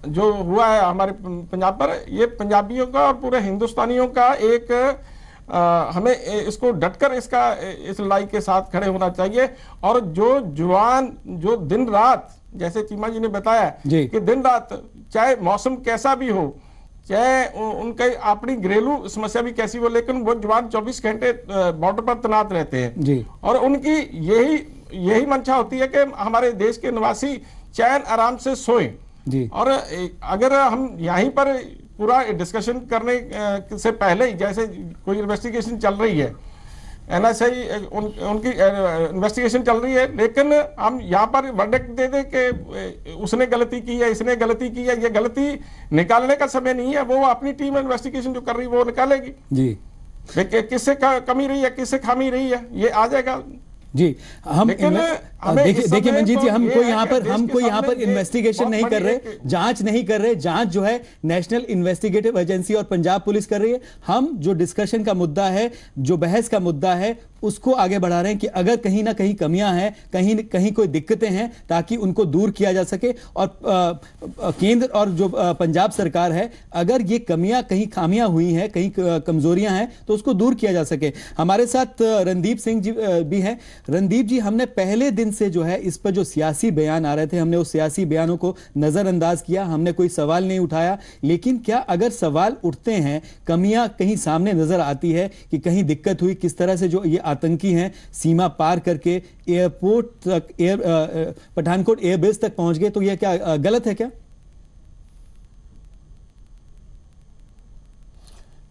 जो हुआ है हमारे पंजाब पर, ये पंजाबियों का और पूरे हिंदुस्तानियों का एक हमें इसको डटकर इस लड़ाई के साथ खड़े होना चाहिए। और जो जवान जो दिन रात, जैसे चीमा जी ने बताया कि दिन रात चाहे मौसम कैसा भी हो, चाहे उनके अपनी घरेलू समस्या भी कैसी हो, लेकिन वो जवान 24 घंटे बॉर्डर पर तैनात रहते हैं जी। और उनकी यही मंशा होती है कि हमारे देश के निवासी चैन आराम से सोए जी। और अगर हम यहीं पर पूरा डिस्कशन करने से पहले ही, जैसे कोई इन्वेस्टिगेशन चल रही है, एनएसआई उनकी इन्वेस्टिगेशन चल रही है, लेकिन हम यहाँ पर वर्डिक्ट दे दें कि उसने गलती की है, इसने गलती की है, ये गलती निकालने का समय नहीं है। वो अपनी टीम इन्वेस्टिगेशन जो कर रही है वो निकालेगी जी। किससे कमी रही है, किससे खामी रही है, ये आ जाएगा जी। हम देखिए मंजीत जी, हम कोई यहाँ पर इन्वेस्टिगेशन नहीं कर रहे, जांच नहीं कर रहे। जांच जो है नेशनल इन्वेस्टिगेटिव एजेंसी और पंजाब पुलिस कर रही है। हम जो डिस्कशन का मुद्दा है, जो बहस का मुद्दा है, उसको आगे बढ़ा रहे हैं कि अगर कहीं ना कहीं कमियां हैं, कहीं कोई दिक्कतें हैं, ताकि उनको दूर किया जा सके। और केंद्र और जो पंजाब सरकार है, अगर ये कमियां, कहीं खामियां हुई हैं, कहीं कमजोरियां हैं, तो उसको दूर किया जा सके। हमारे साथ रणदीप सिंह जी भी हैं। रणदीप जी, हमने पहले दिन से जो है इस पर जो सियासी बयान आ रहे थे, हमने उस सियासी बयानों को नजरअंदाज किया, हमने कोई सवाल नहीं उठाया। लेकिन क्या अगर सवाल उठते हैं, कमियां कहीं सामने नजर आती है कि कहीं दिक्कत हुई, किस तरह से जो ये आतंकी हैं सीमा पार करके एयरपोर्ट तक, पठानकोट एयरबेस तक पहुंच गए, तो यह क्या गलत है क्या?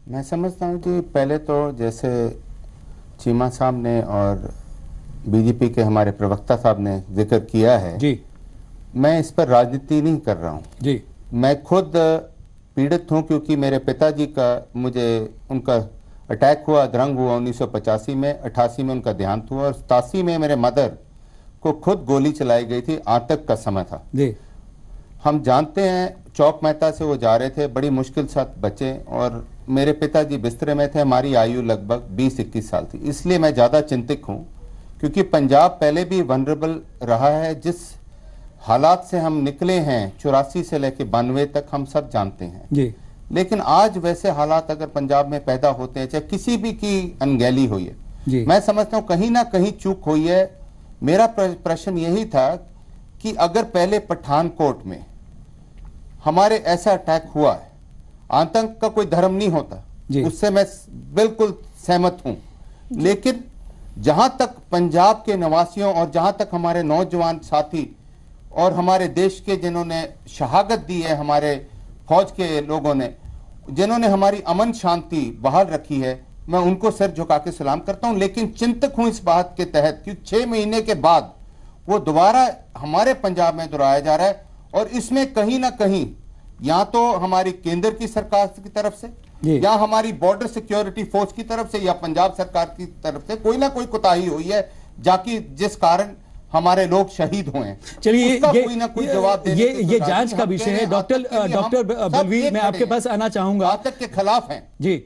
मैं समझता हूं कि पहले तो जैसे चीमा साहब ने और बीजेपी के हमारे प्रवक्ता साहब ने जिक्र किया है जी, मैं इस पर राजनीति नहीं कर रहा हूं जी। मैं खुद पीड़ित हूं क्योंकि मेरे पिताजी का, मुझे उनका अटैक हुआ, अधरंग हुआ 1985 में, 88 में उनका देहांत हुआ और 87 में मेरे मदर को खुद गोली चलाई गई थी। आतंक का समय था जी। हम जानते हैं, चौक मेहता से वो जा रहे थे, बड़ी मुश्किल से बचे और मेरे पिताजी बिस्तरे में थे। हमारी आयु लगभग 20-21 साल थी। इसलिए मैं ज़्यादा चिंतित हूँ क्योंकि पंजाब पहले भी वनरेबल रहा है। जिस हालात से हम निकले हैं 84 से लेकर 92 तक, हम सब जानते हैं जी। लेकिन आज वैसे हालात अगर पंजाब में पैदा होते हैं, चाहे किसी भी की अनगहली हुई है जी, मैं समझता हूँ कहीं ना कहीं चूक हुई है। मेरा प्रश्न यही था कि अगर पहले पठानकोट में हमारे ऐसा अटैक हुआ है, आतंक का कोई धर्म नहीं होता, उससे मैं बिल्कुल सहमत हूं, लेकिन जहां तक पंजाब के निवासियों और जहां तक हमारे नौजवान साथी और हमारे देश के जिन्होंने शहादत दी है, हमारे फौज के लोगों ने, जिन्होंने हमारी अमन शांति बहाल रखी है, मैं उनको सर झुका के सलाम करता हूं। लेकिन चिंतक हूं इस बात के तहत कि 6 महीने के बाद वो दोबारा हमारे पंजाब में दोहराया जा रहा है और इसमें कहीं ना कहीं या तो हमारी केंद्र की सरकार की तरफ से या हमारी बॉर्डर सिक्योरिटी फोर्स की तरफ से या पंजाब सरकार की तरफ से कोई ना कोई कोताही हुई है, जाकि जिस कारण हमारे लोग शहीद हुए हैं। चलिए, कोई ना कोई जवाब देने ये जांच का विषय है। डॉक्टर बलवीर, मैं आपके पास आना चाहूंगा। आतंक के खिलाफ हैं जी।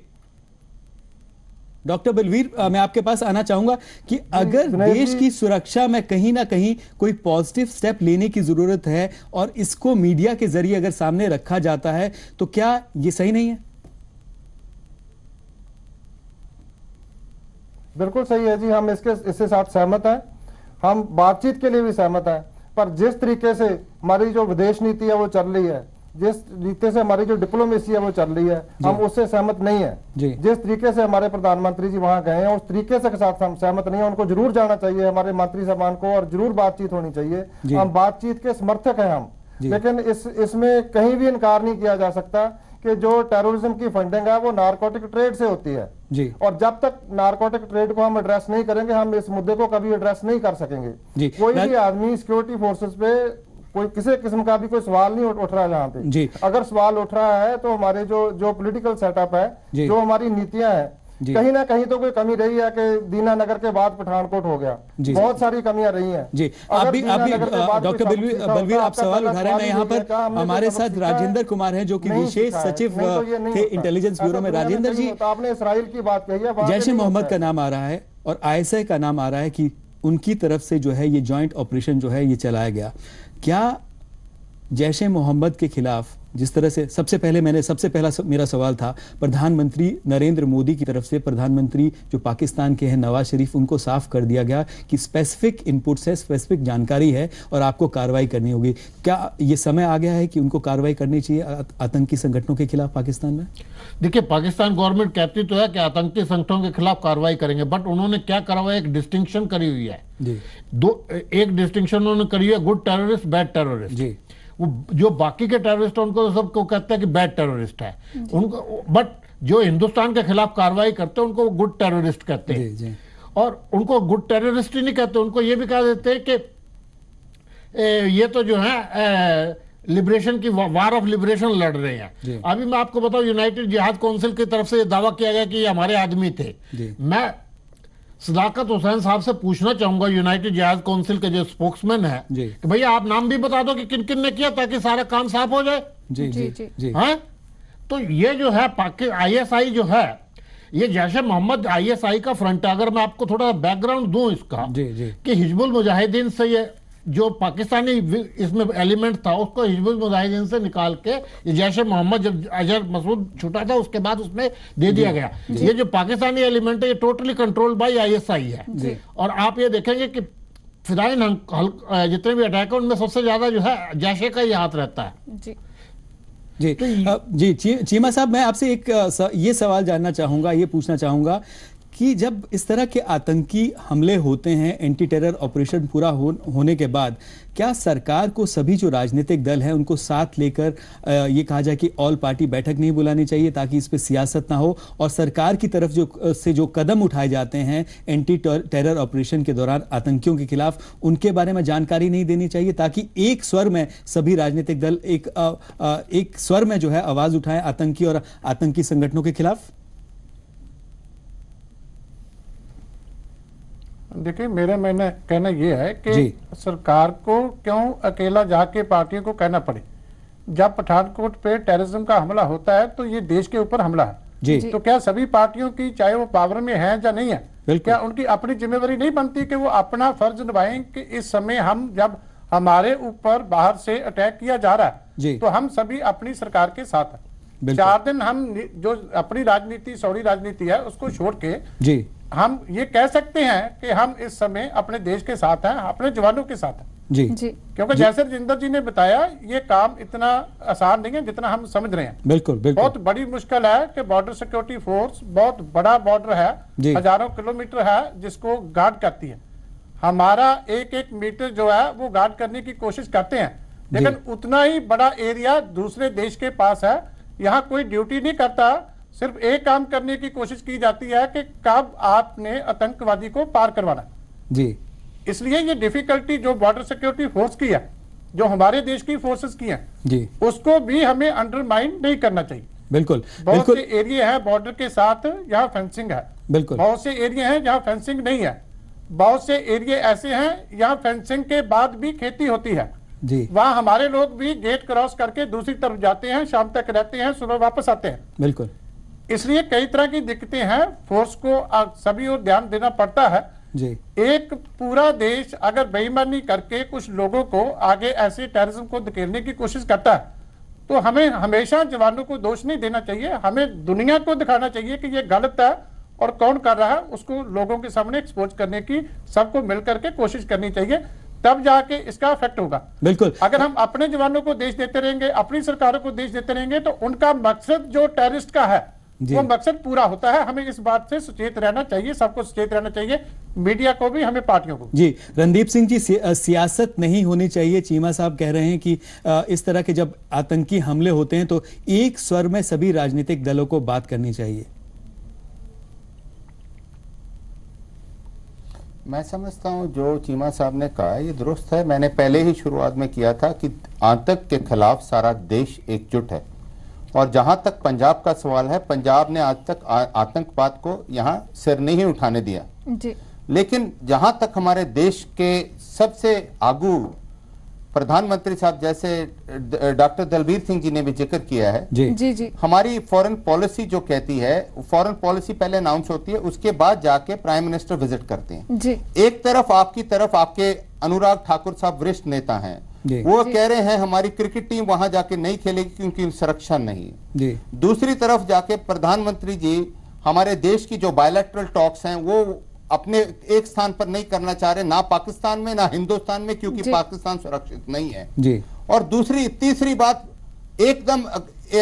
डॉक्टर बलवीर, मैं आपके पास आना चाहूंगा कि अगर देश की सुरक्षा में कहीं ना कहीं कोई पॉजिटिव स्टेप लेने की जरूरत है और इसको मीडिया के जरिए अगर सामने रखा जाता है, तो क्या ये सही नहीं है? बिल्कुल सही है जी, हम इसके साथ सहमत हैं। हम बातचीत के लिए भी सहमत हैं, पर जिस तरीके से हमारी जो विदेश नीति है वो चल रही है, जिस रीते से हमारी जो डिप्लोमेसी है वो चल रही है, हम उससे सहमत नहीं है। जिस तरीके से हमारे प्रधानमंत्री जी वहां गए हैं उस तरीके से साथ हम सहमत नहीं है। उनको जरूर जाना चाहिए हमारे मंत्री साहबान को, और जरूर बातचीत होनी चाहिए। हम बातचीत के समर्थक हैं हम, लेकिन इसमें कहीं भी इनकार नहीं किया जा सकता कि जो टेररिज्म की फंडिंग है वो नारकोटिक ट्रेड से होती है जी। और जब तक नारकोटिक ट्रेड को हम एड्रेस नहीं करेंगे, हम इस मुद्दे को कभी एड्रेस नहीं कर सकेंगे। कोई भी आदमी सिक्योरिटी फोर्सेस पे कोई किसी किस्म का भी कोई सवाल नहीं उठ रहा है जहाँ पे जी। अगर सवाल उठ रहा है तो हमारे जो पॉलिटिकल सेटअप है, जो हमारी नीतियां हैं, कहीं ना कहीं तो कोई कमी रही है कि दीनानगर के बाद पठानकोट हो गया। बहुत सारी कमियां रही हैं जी। अभी डॉक्टर बलवीर आप सवाल उठा रहे हैं। मैं यहाँ पर हमारे साथ राजेंद्र कुमार हैं जो कि विशेष सचिव थे इंटेलिजेंस ब्यूरो में। राजेंद्र जी, आपने इसराइल की बात कही है, जैश ए मोहम्मद का नाम आ रहा है और ISI का नाम आ रहा है कि उनकी तरफ से जो है ये जॉइंट ऑपरेशन जो है ये चलाया गया। क्या जैश ए मोहम्मद के खिलाफ जिस तरह से सबसे पहला मेरा सवाल था, प्रधानमंत्री नरेंद्र मोदी की तरफ से प्रधानमंत्री जो पाकिस्तान के हैं नवाज शरीफ, उनको साफ कर दिया गया कि स्पेसिफिक इनपुट्स है, स्पेसिफिक जानकारी है और आपको कार्रवाई करनी होगी। क्या ये समय आ गया है कि उनको कार्रवाई करनी चाहिए आतंकी संगठनों के खिलाफ पाकिस्तान में? देखिए, पाकिस्तान गवर्नमेंट कहती तो है कि आतंकी संगठनों के खिलाफ कार्रवाई करेंगे, बट उन्होंने क्या करा हुआ है, एक डिस्टिंक्शन करी हुई है। एक डिस्टिंक्शन उन्होंने करी है, गुड टेररिस्ट, बैड टेररिस्ट जी। वो जो बाकी के टेररिस्ट उनको सबको कहते हैं कि बैड टेररिस्ट है उनको, बट जो हिंदुस्तान के खिलाफ कार्रवाई करते हैं उनको गुड टेररिस्ट कहते हैं जी। और उनको गुड टेररिस्ट ही नहीं कहते, उनको ये भी कह देते हैं कि ये तो जो है लिबरेशन की वार ऑफ लिबरेशन लड़ रहे हैं। अभी मैं आपको बताऊं, यूनाइटेड जिहाद काउंसिल की तरफ से ये दावा किया गया कि ये हमारे आदमी थे। मैं सदाकत हुसैन साहब से पूछना चाहूंगा, यूनाइटेड जिहाद काउंसिल के जो स्पोक्समैन है, कि भैया आप नाम भी बता दो कि किन किन ने किया ताकि सारा काम साफ हो जाए। जी जी जी। हाँ, तो ये जो है ISI जो है, ये जैश ए मोहम्मद ISI का फ्रंट है। अगर मैं आपको थोड़ा बैकग्राउंड दूं इसका कि हिजबुल मुजाहिदीन से ये जो पाकिस्तानी इसमें एलिमेंट था उसको हिजबुल मुजाहिदीन से निकाल के ये जैश ए मोहम्मद जब अजहर मसूद छूटा था उसके बाद उसमें दे दिया गया। ये जो पाकिस्तानी एलिमेंट है ये टोटली कंट्रोल बाय ISI है। और आप ये देखेंगे कि फिदाइन जितने भी अटैक है उनमें सबसे ज्यादा जो है जैशे का ही हाथ रहता है जी। चीमा साहब, मैं आपसे एक ये सवाल जानना चाहूंगा, ये पूछना चाहूंगा कि जब इस तरह के आतंकी हमले होते हैं, एंटी टेरर ऑपरेशन पूरा होने के बाद, क्या सरकार को सभी जो राजनीतिक दल हैं उनको साथ लेकर ये कहा जाए कि ऑल पार्टी बैठक नहीं बुलानी चाहिए ताकि इस पे सियासत ना हो, और सरकार की तरफ जो कदम उठाए जाते हैं एंटी टेरर ऑपरेशन के दौरान आतंकियों के खिलाफ, उनके बारे में जानकारी नहीं देनी चाहिए ताकि एक स्वर में सभी राजनीतिक दल एक स्वर में जो है आवाज उठाएं आतंकी और आतंकी संगठनों के खिलाफ? देखिए, मेरा कहना यह है कि सरकार को क्यों अकेला जाके पार्टियों को कहना पड़े। जब पठानकोट पे टेररिज्म का हमला होता है तो ये देश के ऊपर हमला है तो क्या सभी पार्टियों की, चाहे वो पावर में है या नहीं है, क्या उनकी अपनी जिम्मेवारी नहीं बनती कि वो अपना फर्ज निभाएं कि इस समय हम जब हमारे ऊपर बाहर से अटैक किया जा रहा है तो हम सभी अपनी सरकार के साथ हैं। 4 दिन हम जो अपनी राजनीति, सौड़ी राजनीति है, उसको छोड़ के हम ये कह सकते हैं कि हम इस समय अपने देश के साथ हैं, अपने जवानों के साथ हैं जी। क्योंकि जैसे राजेंद्र जी ने बताया, ये काम इतना आसान नहीं है जितना हम समझ रहे हैं। बिल्कुल बिल्कुल बहुत बड़ी मुश्किल है कि बॉर्डर सिक्योरिटी फोर्स बहुत बड़ा बॉर्डर है, हजारों किलोमीटर है जिसको गार्ड करती है। हमारा एक एक मीटर जो है वो गार्ड करने की कोशिश करते हैं, लेकिन उतना ही बड़ा एरिया दूसरे देश के पास है। यहाँ कोई ड्यूटी नहीं करता, सिर्फ एक काम करने की कोशिश की जाती है कि कब आपने आतंकवादी को पार करवाना जी। इसलिए ये डिफिकल्टी जो बॉर्डर सिक्योरिटी फोर्स की है, जो हमारे देश की फोर्सेस की है जी, उसको भी हमें अंडरमाइन नहीं करना चाहिए। बिल्कुल, बहुत से एरिया है बॉर्डर के साथ यहाँ फेंसिंग है, बिल्कुल बहुत से एरिया है जहाँ फेंसिंग नहीं है, बहुत से एरिया ऐसे हैं यहाँ फेंसिंग के बाद भी खेती होती है जी। वहाँ हमारे लोग भी गेट क्रॉस करके दूसरी तरफ जाते हैं, शाम तक रहते हैं, सुबह वापस आते हैं। बिल्कुल, इसलिए कई तरह की दिक्कतें हैं, फोर्स को सभी और ध्यान देना पड़ता है जी। एक पूरा देश अगर बेईमानी करके कुछ लोगों को आगे ऐसे टेररिज्म को धकेलने की कोशिश करता है तो हमें हमेशा जवानों को दोष नहीं देना चाहिए, हमें दुनिया को दिखाना चाहिए कि ये गलत है और कौन कर रहा है, उसको लोगों के सामने एक्सपोज करने की सबको मिलकर के कोशिश करनी चाहिए तब जाके इसका इफेक्ट होगा। बिल्कुल। अगर हम अपने जवानों को देश देते रहेंगे, अपनी सरकारों को देश देते रहेंगे, तो उनका मकसद जो टेररिस्ट का है वो मकसद पूरा होता है। हमें इस बात से सचेत रहना चाहिए, सबको सचेत रहना चाहिए, मीडिया को भी, हमें पार्टियों को जी। रणदीप सिंह जी, सियासत नहीं होनी चाहिए, चीमा साहब कह रहे हैं कि इस तरह के जब आतंकी हमले होते हैं तो एक स्वर में सभी राजनीतिक दलों को बात करनी चाहिए। मैं समझता हूं जो चीमा साहब ने कहा ये दुरुस्त है। मैंने पहले ही शुरुआत में किया था कि आतंक के खिलाफ सारा देश एकजुट है, और जहां तक पंजाब का सवाल है, पंजाब ने आज तक आतंकवाद को यहां सिर नहीं उठाने दिया जी। लेकिन जहां तक हमारे देश के सबसे आगू प्रधानमंत्री साहब जैसे डॉक्टर दलबीर सिंह जी ने भी जिक्र किया है जी जी जी, हमारी फॉरेन पॉलिसी जो कहती है, फॉरेन पॉलिसी पहले अनाउंस होती है, उसके बाद जाके प्राइम मिनिस्टर विजिट करते हैं जी। एक तरफ आपके अनुराग ठाकुर साहब वरिष्ठ नेता हैं, वो कह रहे हैं हमारी क्रिकेट टीम वहां जाके नहीं खेलेगी क्योंकि सुरक्षा नहीं है। दूसरी तरफ जाके प्रधानमंत्री जी हमारे देश की जो बायलैटरल टॉक्स हैं वो अपने एक स्थान पर नहीं करना चाह रहे, ना पाकिस्तान में ना हिंदुस्तान में, क्योंकि पाकिस्तान सुरक्षित नहीं है जी। और तीसरी बात, एकदम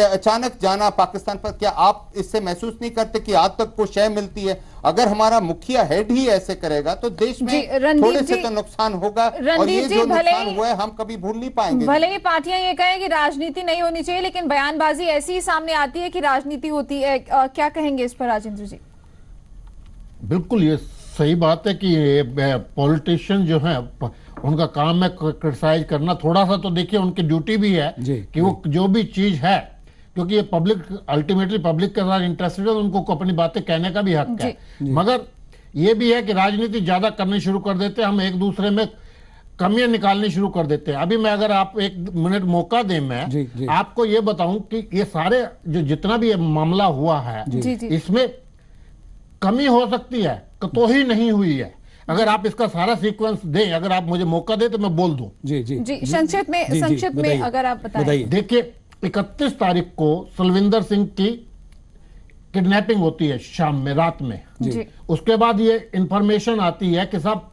अचानक जाना पाकिस्तान पर, क्या आप इससे महसूस नहीं करते कि आज तक को शय मिलती है? अगर हमारा मुखिया हेड ही ऐसे करेगा तो देश में थोड़े से तो नुकसान होगा, और ये जो नुकसान हुआ है हम कभी भूल नहीं पाएंगे। भले ही पार्टियां ये कहें कि राजनीति नहीं होनी चाहिए, लेकिन बयानबाजी ऐसी ही सामने आती है कि राजनीति होती है। क्या कहेंगे इस पर राजेंद्र जी? बिल्कुल ये सही बात है कि पॉलिटिशियन जो है उनका काम है क्रिटिसाइज करना। थोड़ा सा तो देखिए उनकी ड्यूटी भी है कि वो जो भी चीज है, क्योंकि ये पब्लिक अल्टीमेटली पब्लिक के साथ इंटरेस्टेड है, उनको अपनी बातें कहने का भी हक है। मगर ये भी है कि राजनीति ज्यादा करनी शुरू कर देते हैं, हम एक दूसरे में कमियां निकालनी शुरू कर देते हैं। अभी मैं अगर आप एक मिनट मौका दें, मैं आपको ये बताऊं कि ये सारे जो जितना भी ये मामला हुआ है इसमें कमी हो सकती है, तो ही नहीं हुई है। अगर आप इसका सारा सीक्वेंस दें, अगर आप मुझे मौका दें तो मैं बोल दूं। जी संक्षिप्त में अगर आप बताएं। देखिए 31 तारीख को सलविंदर सिंह की किडनैपिंग होती है शाम में, रात में। उसके बाद ये इंफॉर्मेशन आती है कि साहब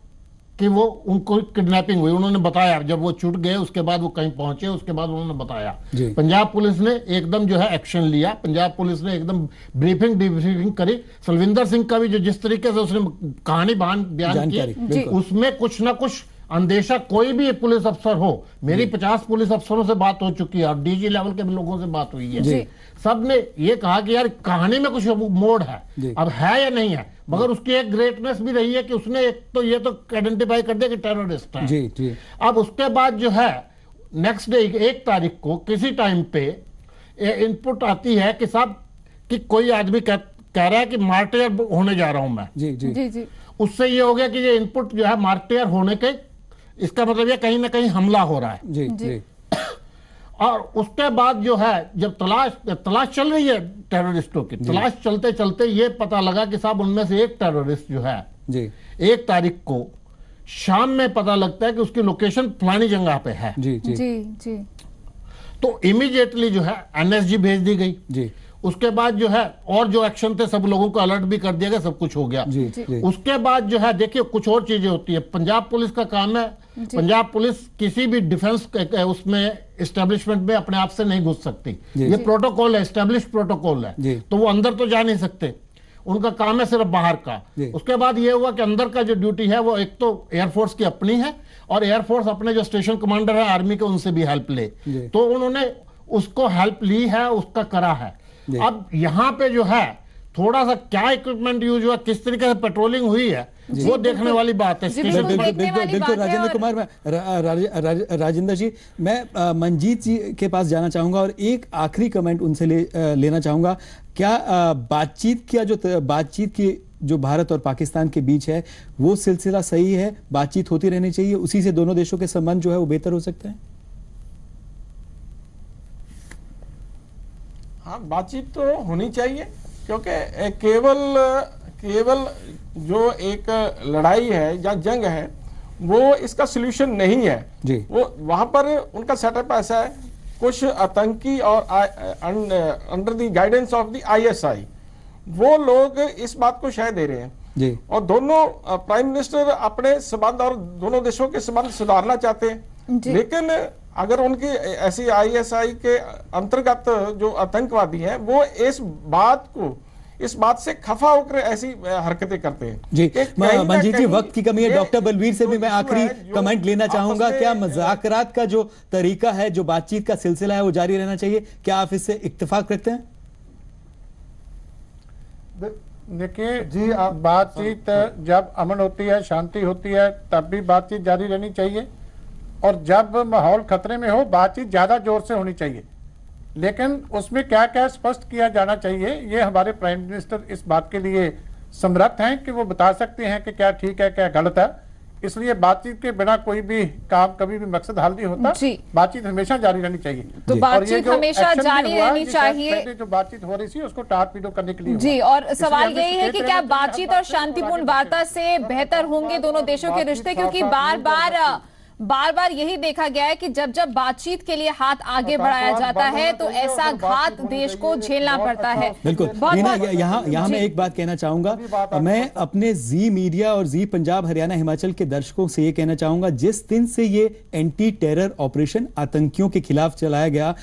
कि वो उनको किडनैपिंग हुई, उन्होंने बताया, जब वो छूट गए उसके बाद वो कहीं पहुंचे, उसके बाद उन्होंने बताया। पंजाब पुलिस ने एकदम जो है एक्शन लिया, पंजाब पुलिस ने एकदम ब्रीफिंग डिब्रीफिंग करी। सलविंदर सिंह का भी जो जिस तरीके से उसने कहानी बयान की, उसमें कुछ ना कुछ अंदेशा, कोई भी पुलिस अफसर हो, मेरी 50 पुलिस अफसरों से बात हो चुकी है और डीजी लेवल के भी लोगों से बात हुई है, सब ने ये कहा कि यार कहानी में कुछ मोड़ है, अब है या नहीं है, मगर उसकी एक ग्रेटनेस भी रही है कि उसने एक तो ये तो आइडेंटिफाई कर दिया कि टेररिस्ट है। अब उसके बाद जो है नेक्स्ट डे 1 तारीख को किसी टाइम पे इनपुट आती है कि साहब कि कोई आदमी कह रहा है कि मार्टियर होने जा रहा हूं मैं। जी। उससे ये हो गया कि ये इनपुट जो है मार्टियर होने के, इसका मतलब ये कहीं ना कहीं हमला हो रहा है। जी। और उसके बाद जो है जब तलाश चल रही है टेररिस्टों की, तलाश चलते चलते ये पता लगा कि साहब उनमें से एक टेररिस्ट जो है 1 तारीख को शाम में पता लगता है कि उसकी लोकेशन फलानी जगह पे है। जी। तो इमीडिएटली जो है एनएसजी भेज दी गई। उसके बाद जो है और जो एक्शन थे सब लोगों को अलर्ट भी कर दिया गया, सब कुछ हो गया। उसके बाद जो है देखिए कुछ और चीजें होती है। पंजाब पुलिस का काम है, पंजाब पुलिस किसी भी डिफेंस उसमें एस्टेब्लिशमेंट में अपने आप से नहीं घुस सकती, ये प्रोटोकॉल है, एस्टेब्लिश प्रोटोकॉल है, तो वो अंदर तो जा नहीं सकते, उनका काम है सिर्फ बाहर का। उसके बाद ये हुआ कि अंदर का जो ड्यूटी है वो एक तो एयरफोर्स की अपनी है, और एयरफोर्स अपने जो स्टेशन कमांडर है आर्मी के उनसे भी हेल्प ले, तो उन्होंने उसको हेल्प ली है, उसका करा है। अब यहाँ पे जो है थोड़ा सा क्या इक्विपमेंट यूज हुआ, किस तरीके से पेट्रोलिंग हुई है, वो देखने वाली बात है। बिल्कुल राजेंद्र कुमार, मैं राजेंद्र जी, मैं मंजीत जी के पास जाना चाहूंगा और एक आखिरी कमेंट उनसे लेना चाहूंगा। क्या बातचीत की जो भारत और पाकिस्तान के बीच है वो सिलसिला सही है, बातचीत होती रहनी चाहिए, उसी से दोनों देशों के संबंध जो है वो बेहतर हो सकते हैं? हाँ, बातचीत तो होनी चाहिए, क्योंकि केवल जो एक लड़ाई है या जंग है वो इसका सलूशन नहीं है जी। वो वहां पर उनका सेटअप ऐसा है, कुछ आतंकी और under the guidance of the ISI वो लोग इस बात को शय दे रहे हैं जी। और दोनों प्राइम मिनिस्टर अपने संबंध और दोनों देशों के संबंध सुधारना चाहते हैं, लेकिन अगर उनकी ऐसी ISI के अंतर्गत जो आतंकवादी हैं वो इस बात से खफा होकर ऐसी हरकतें करते हैं। जी मंजीत जी, वक्त की कमी है, डॉक्टर बलवीर से भी मैं आखिरी कमेंट लेना चाहूंगा। क्या मुज़ाकरात का जो तरीका है, जो बातचीत का सिलसिला है, वो जारी रहना चाहिए? क्या आप इससे इत्तेफाक रखते हैं? देखिए जी, आप बातचीत जब अमन होती है, शांति होती है, तब भी बातचीत जारी रहनी चाहिए, और जब माहौल खतरे में हो बातचीत ज्यादा जोर से होनी चाहिए। लेकिन उसमें क्या क्या स्पष्ट किया जाना चाहिए, ये हमारे प्राइम मिनिस्टर इस बात के लिए समर्थ हैं कि वो बता सकते हैं कि क्या ठीक है क्या गलत है। इसलिए बातचीत के बिना कोई भी काम कभी भी मकसद हल नहीं होता। बातचीत हमेशा जारी रहनी चाहिए। तो बातचीत हमेशा जारी रहनी चाहिए। जो बातचीत हो रही थी उसको टाट-पीटो करने के लिए जी, और सवाल यही है कि क्या बातचीत और शांतिपूर्ण वार्ता से बेहतर होंगे दोनों देशों के रिश्ते? क्योंकि बार बार यही देखा गया है कि जब जब बातचीत के लिए हाथ आगे बढ़ाया जाता है तो ऐसा घात देश को झेलना पड़ता है। बिल्कुल। यहाँ मैं एक बात कहना चाहूंगा, मैं अपने जी मीडिया और जी पंजाब हरियाणा हिमाचल के दर्शकों से ये कहना चाहूंगा, जिस दिन से ये एंटी टेरर ऑपरेशन आतंकियों के खिलाफ चलाया गया,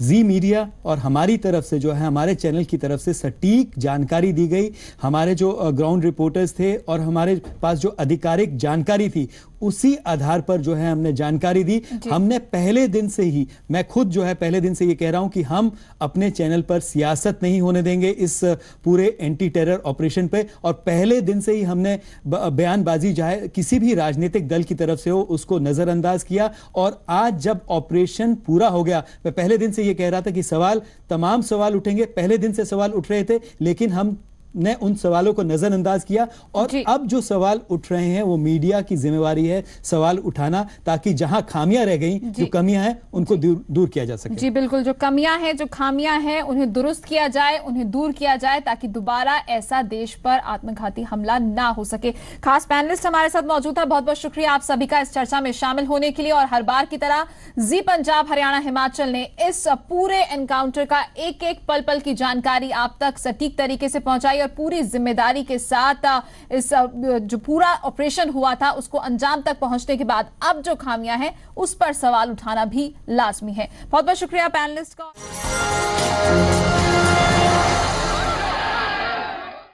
जी मीडिया और हमारी तरफ से जो है, हमारे चैनल की तरफ से सटीक जानकारी दी गई। हमारे जो ग्राउंड रिपोर्टर्स थे और हमारे पास जो आधिकारिक जानकारी थी, उसी आधार पर जो है हमने जानकारी दी। हमने पहले दिन से ही, मैं खुद जो है पहले दिन से ये कह रहा हूं कि हम अपने चैनल पर सियासत नहीं होने देंगे इस पूरे एंटी टेरर ऑपरेशन पे, और पहले दिन से ही हमने बयानबाजी चाहे किसी भी राजनीतिक दल की तरफ से हो उसको नजरअंदाज किया। और आज जब ऑपरेशन पूरा हो गया, मैं पहले दिन से ये कह रहा था कि तमाम सवाल उठेंगे, पहले दिन से सवाल उठ रहे थे, लेकिन हमने उन सवालों को नजरअंदाज किया। और अब जो सवाल उठ रहे हैं वो मीडिया की जिम्मेवारी है सवाल उठाना, ताकि जहां खामियां रह गई, जो कमियां हैं, उनको दूर किया जा सके। जी बिल्कुल, जो कमियां हैं, जो खामियां हैं, उन्हें दुरुस्त किया जाए, उन्हें दूर किया जाए, ताकि दोबारा ऐसा देश पर आत्मघाती हमला ना हो सके। खास पैनलिस्ट हमारे साथ मौजूद है, बहुत बहुत शुक्रिया आप सभी का इस चर्चा में शामिल होने के लिए। और हर बार की तरह जी पंजाब हरियाणा हिमाचल ने इस पूरे एनकाउंटर का एक एक पल पल की जानकारी आप तक सटीक तरीके से पहुंचाई, और पूरी जिम्मेदारी के साथ इस जो पूरा ऑपरेशन हुआ था उसको अंजाम तक पहुंचने के बाद अब जो खामियां हैं उस पर सवाल उठाना भी लाजमी है। बहुत बहुत शुक्रिया पैनलिस्ट का।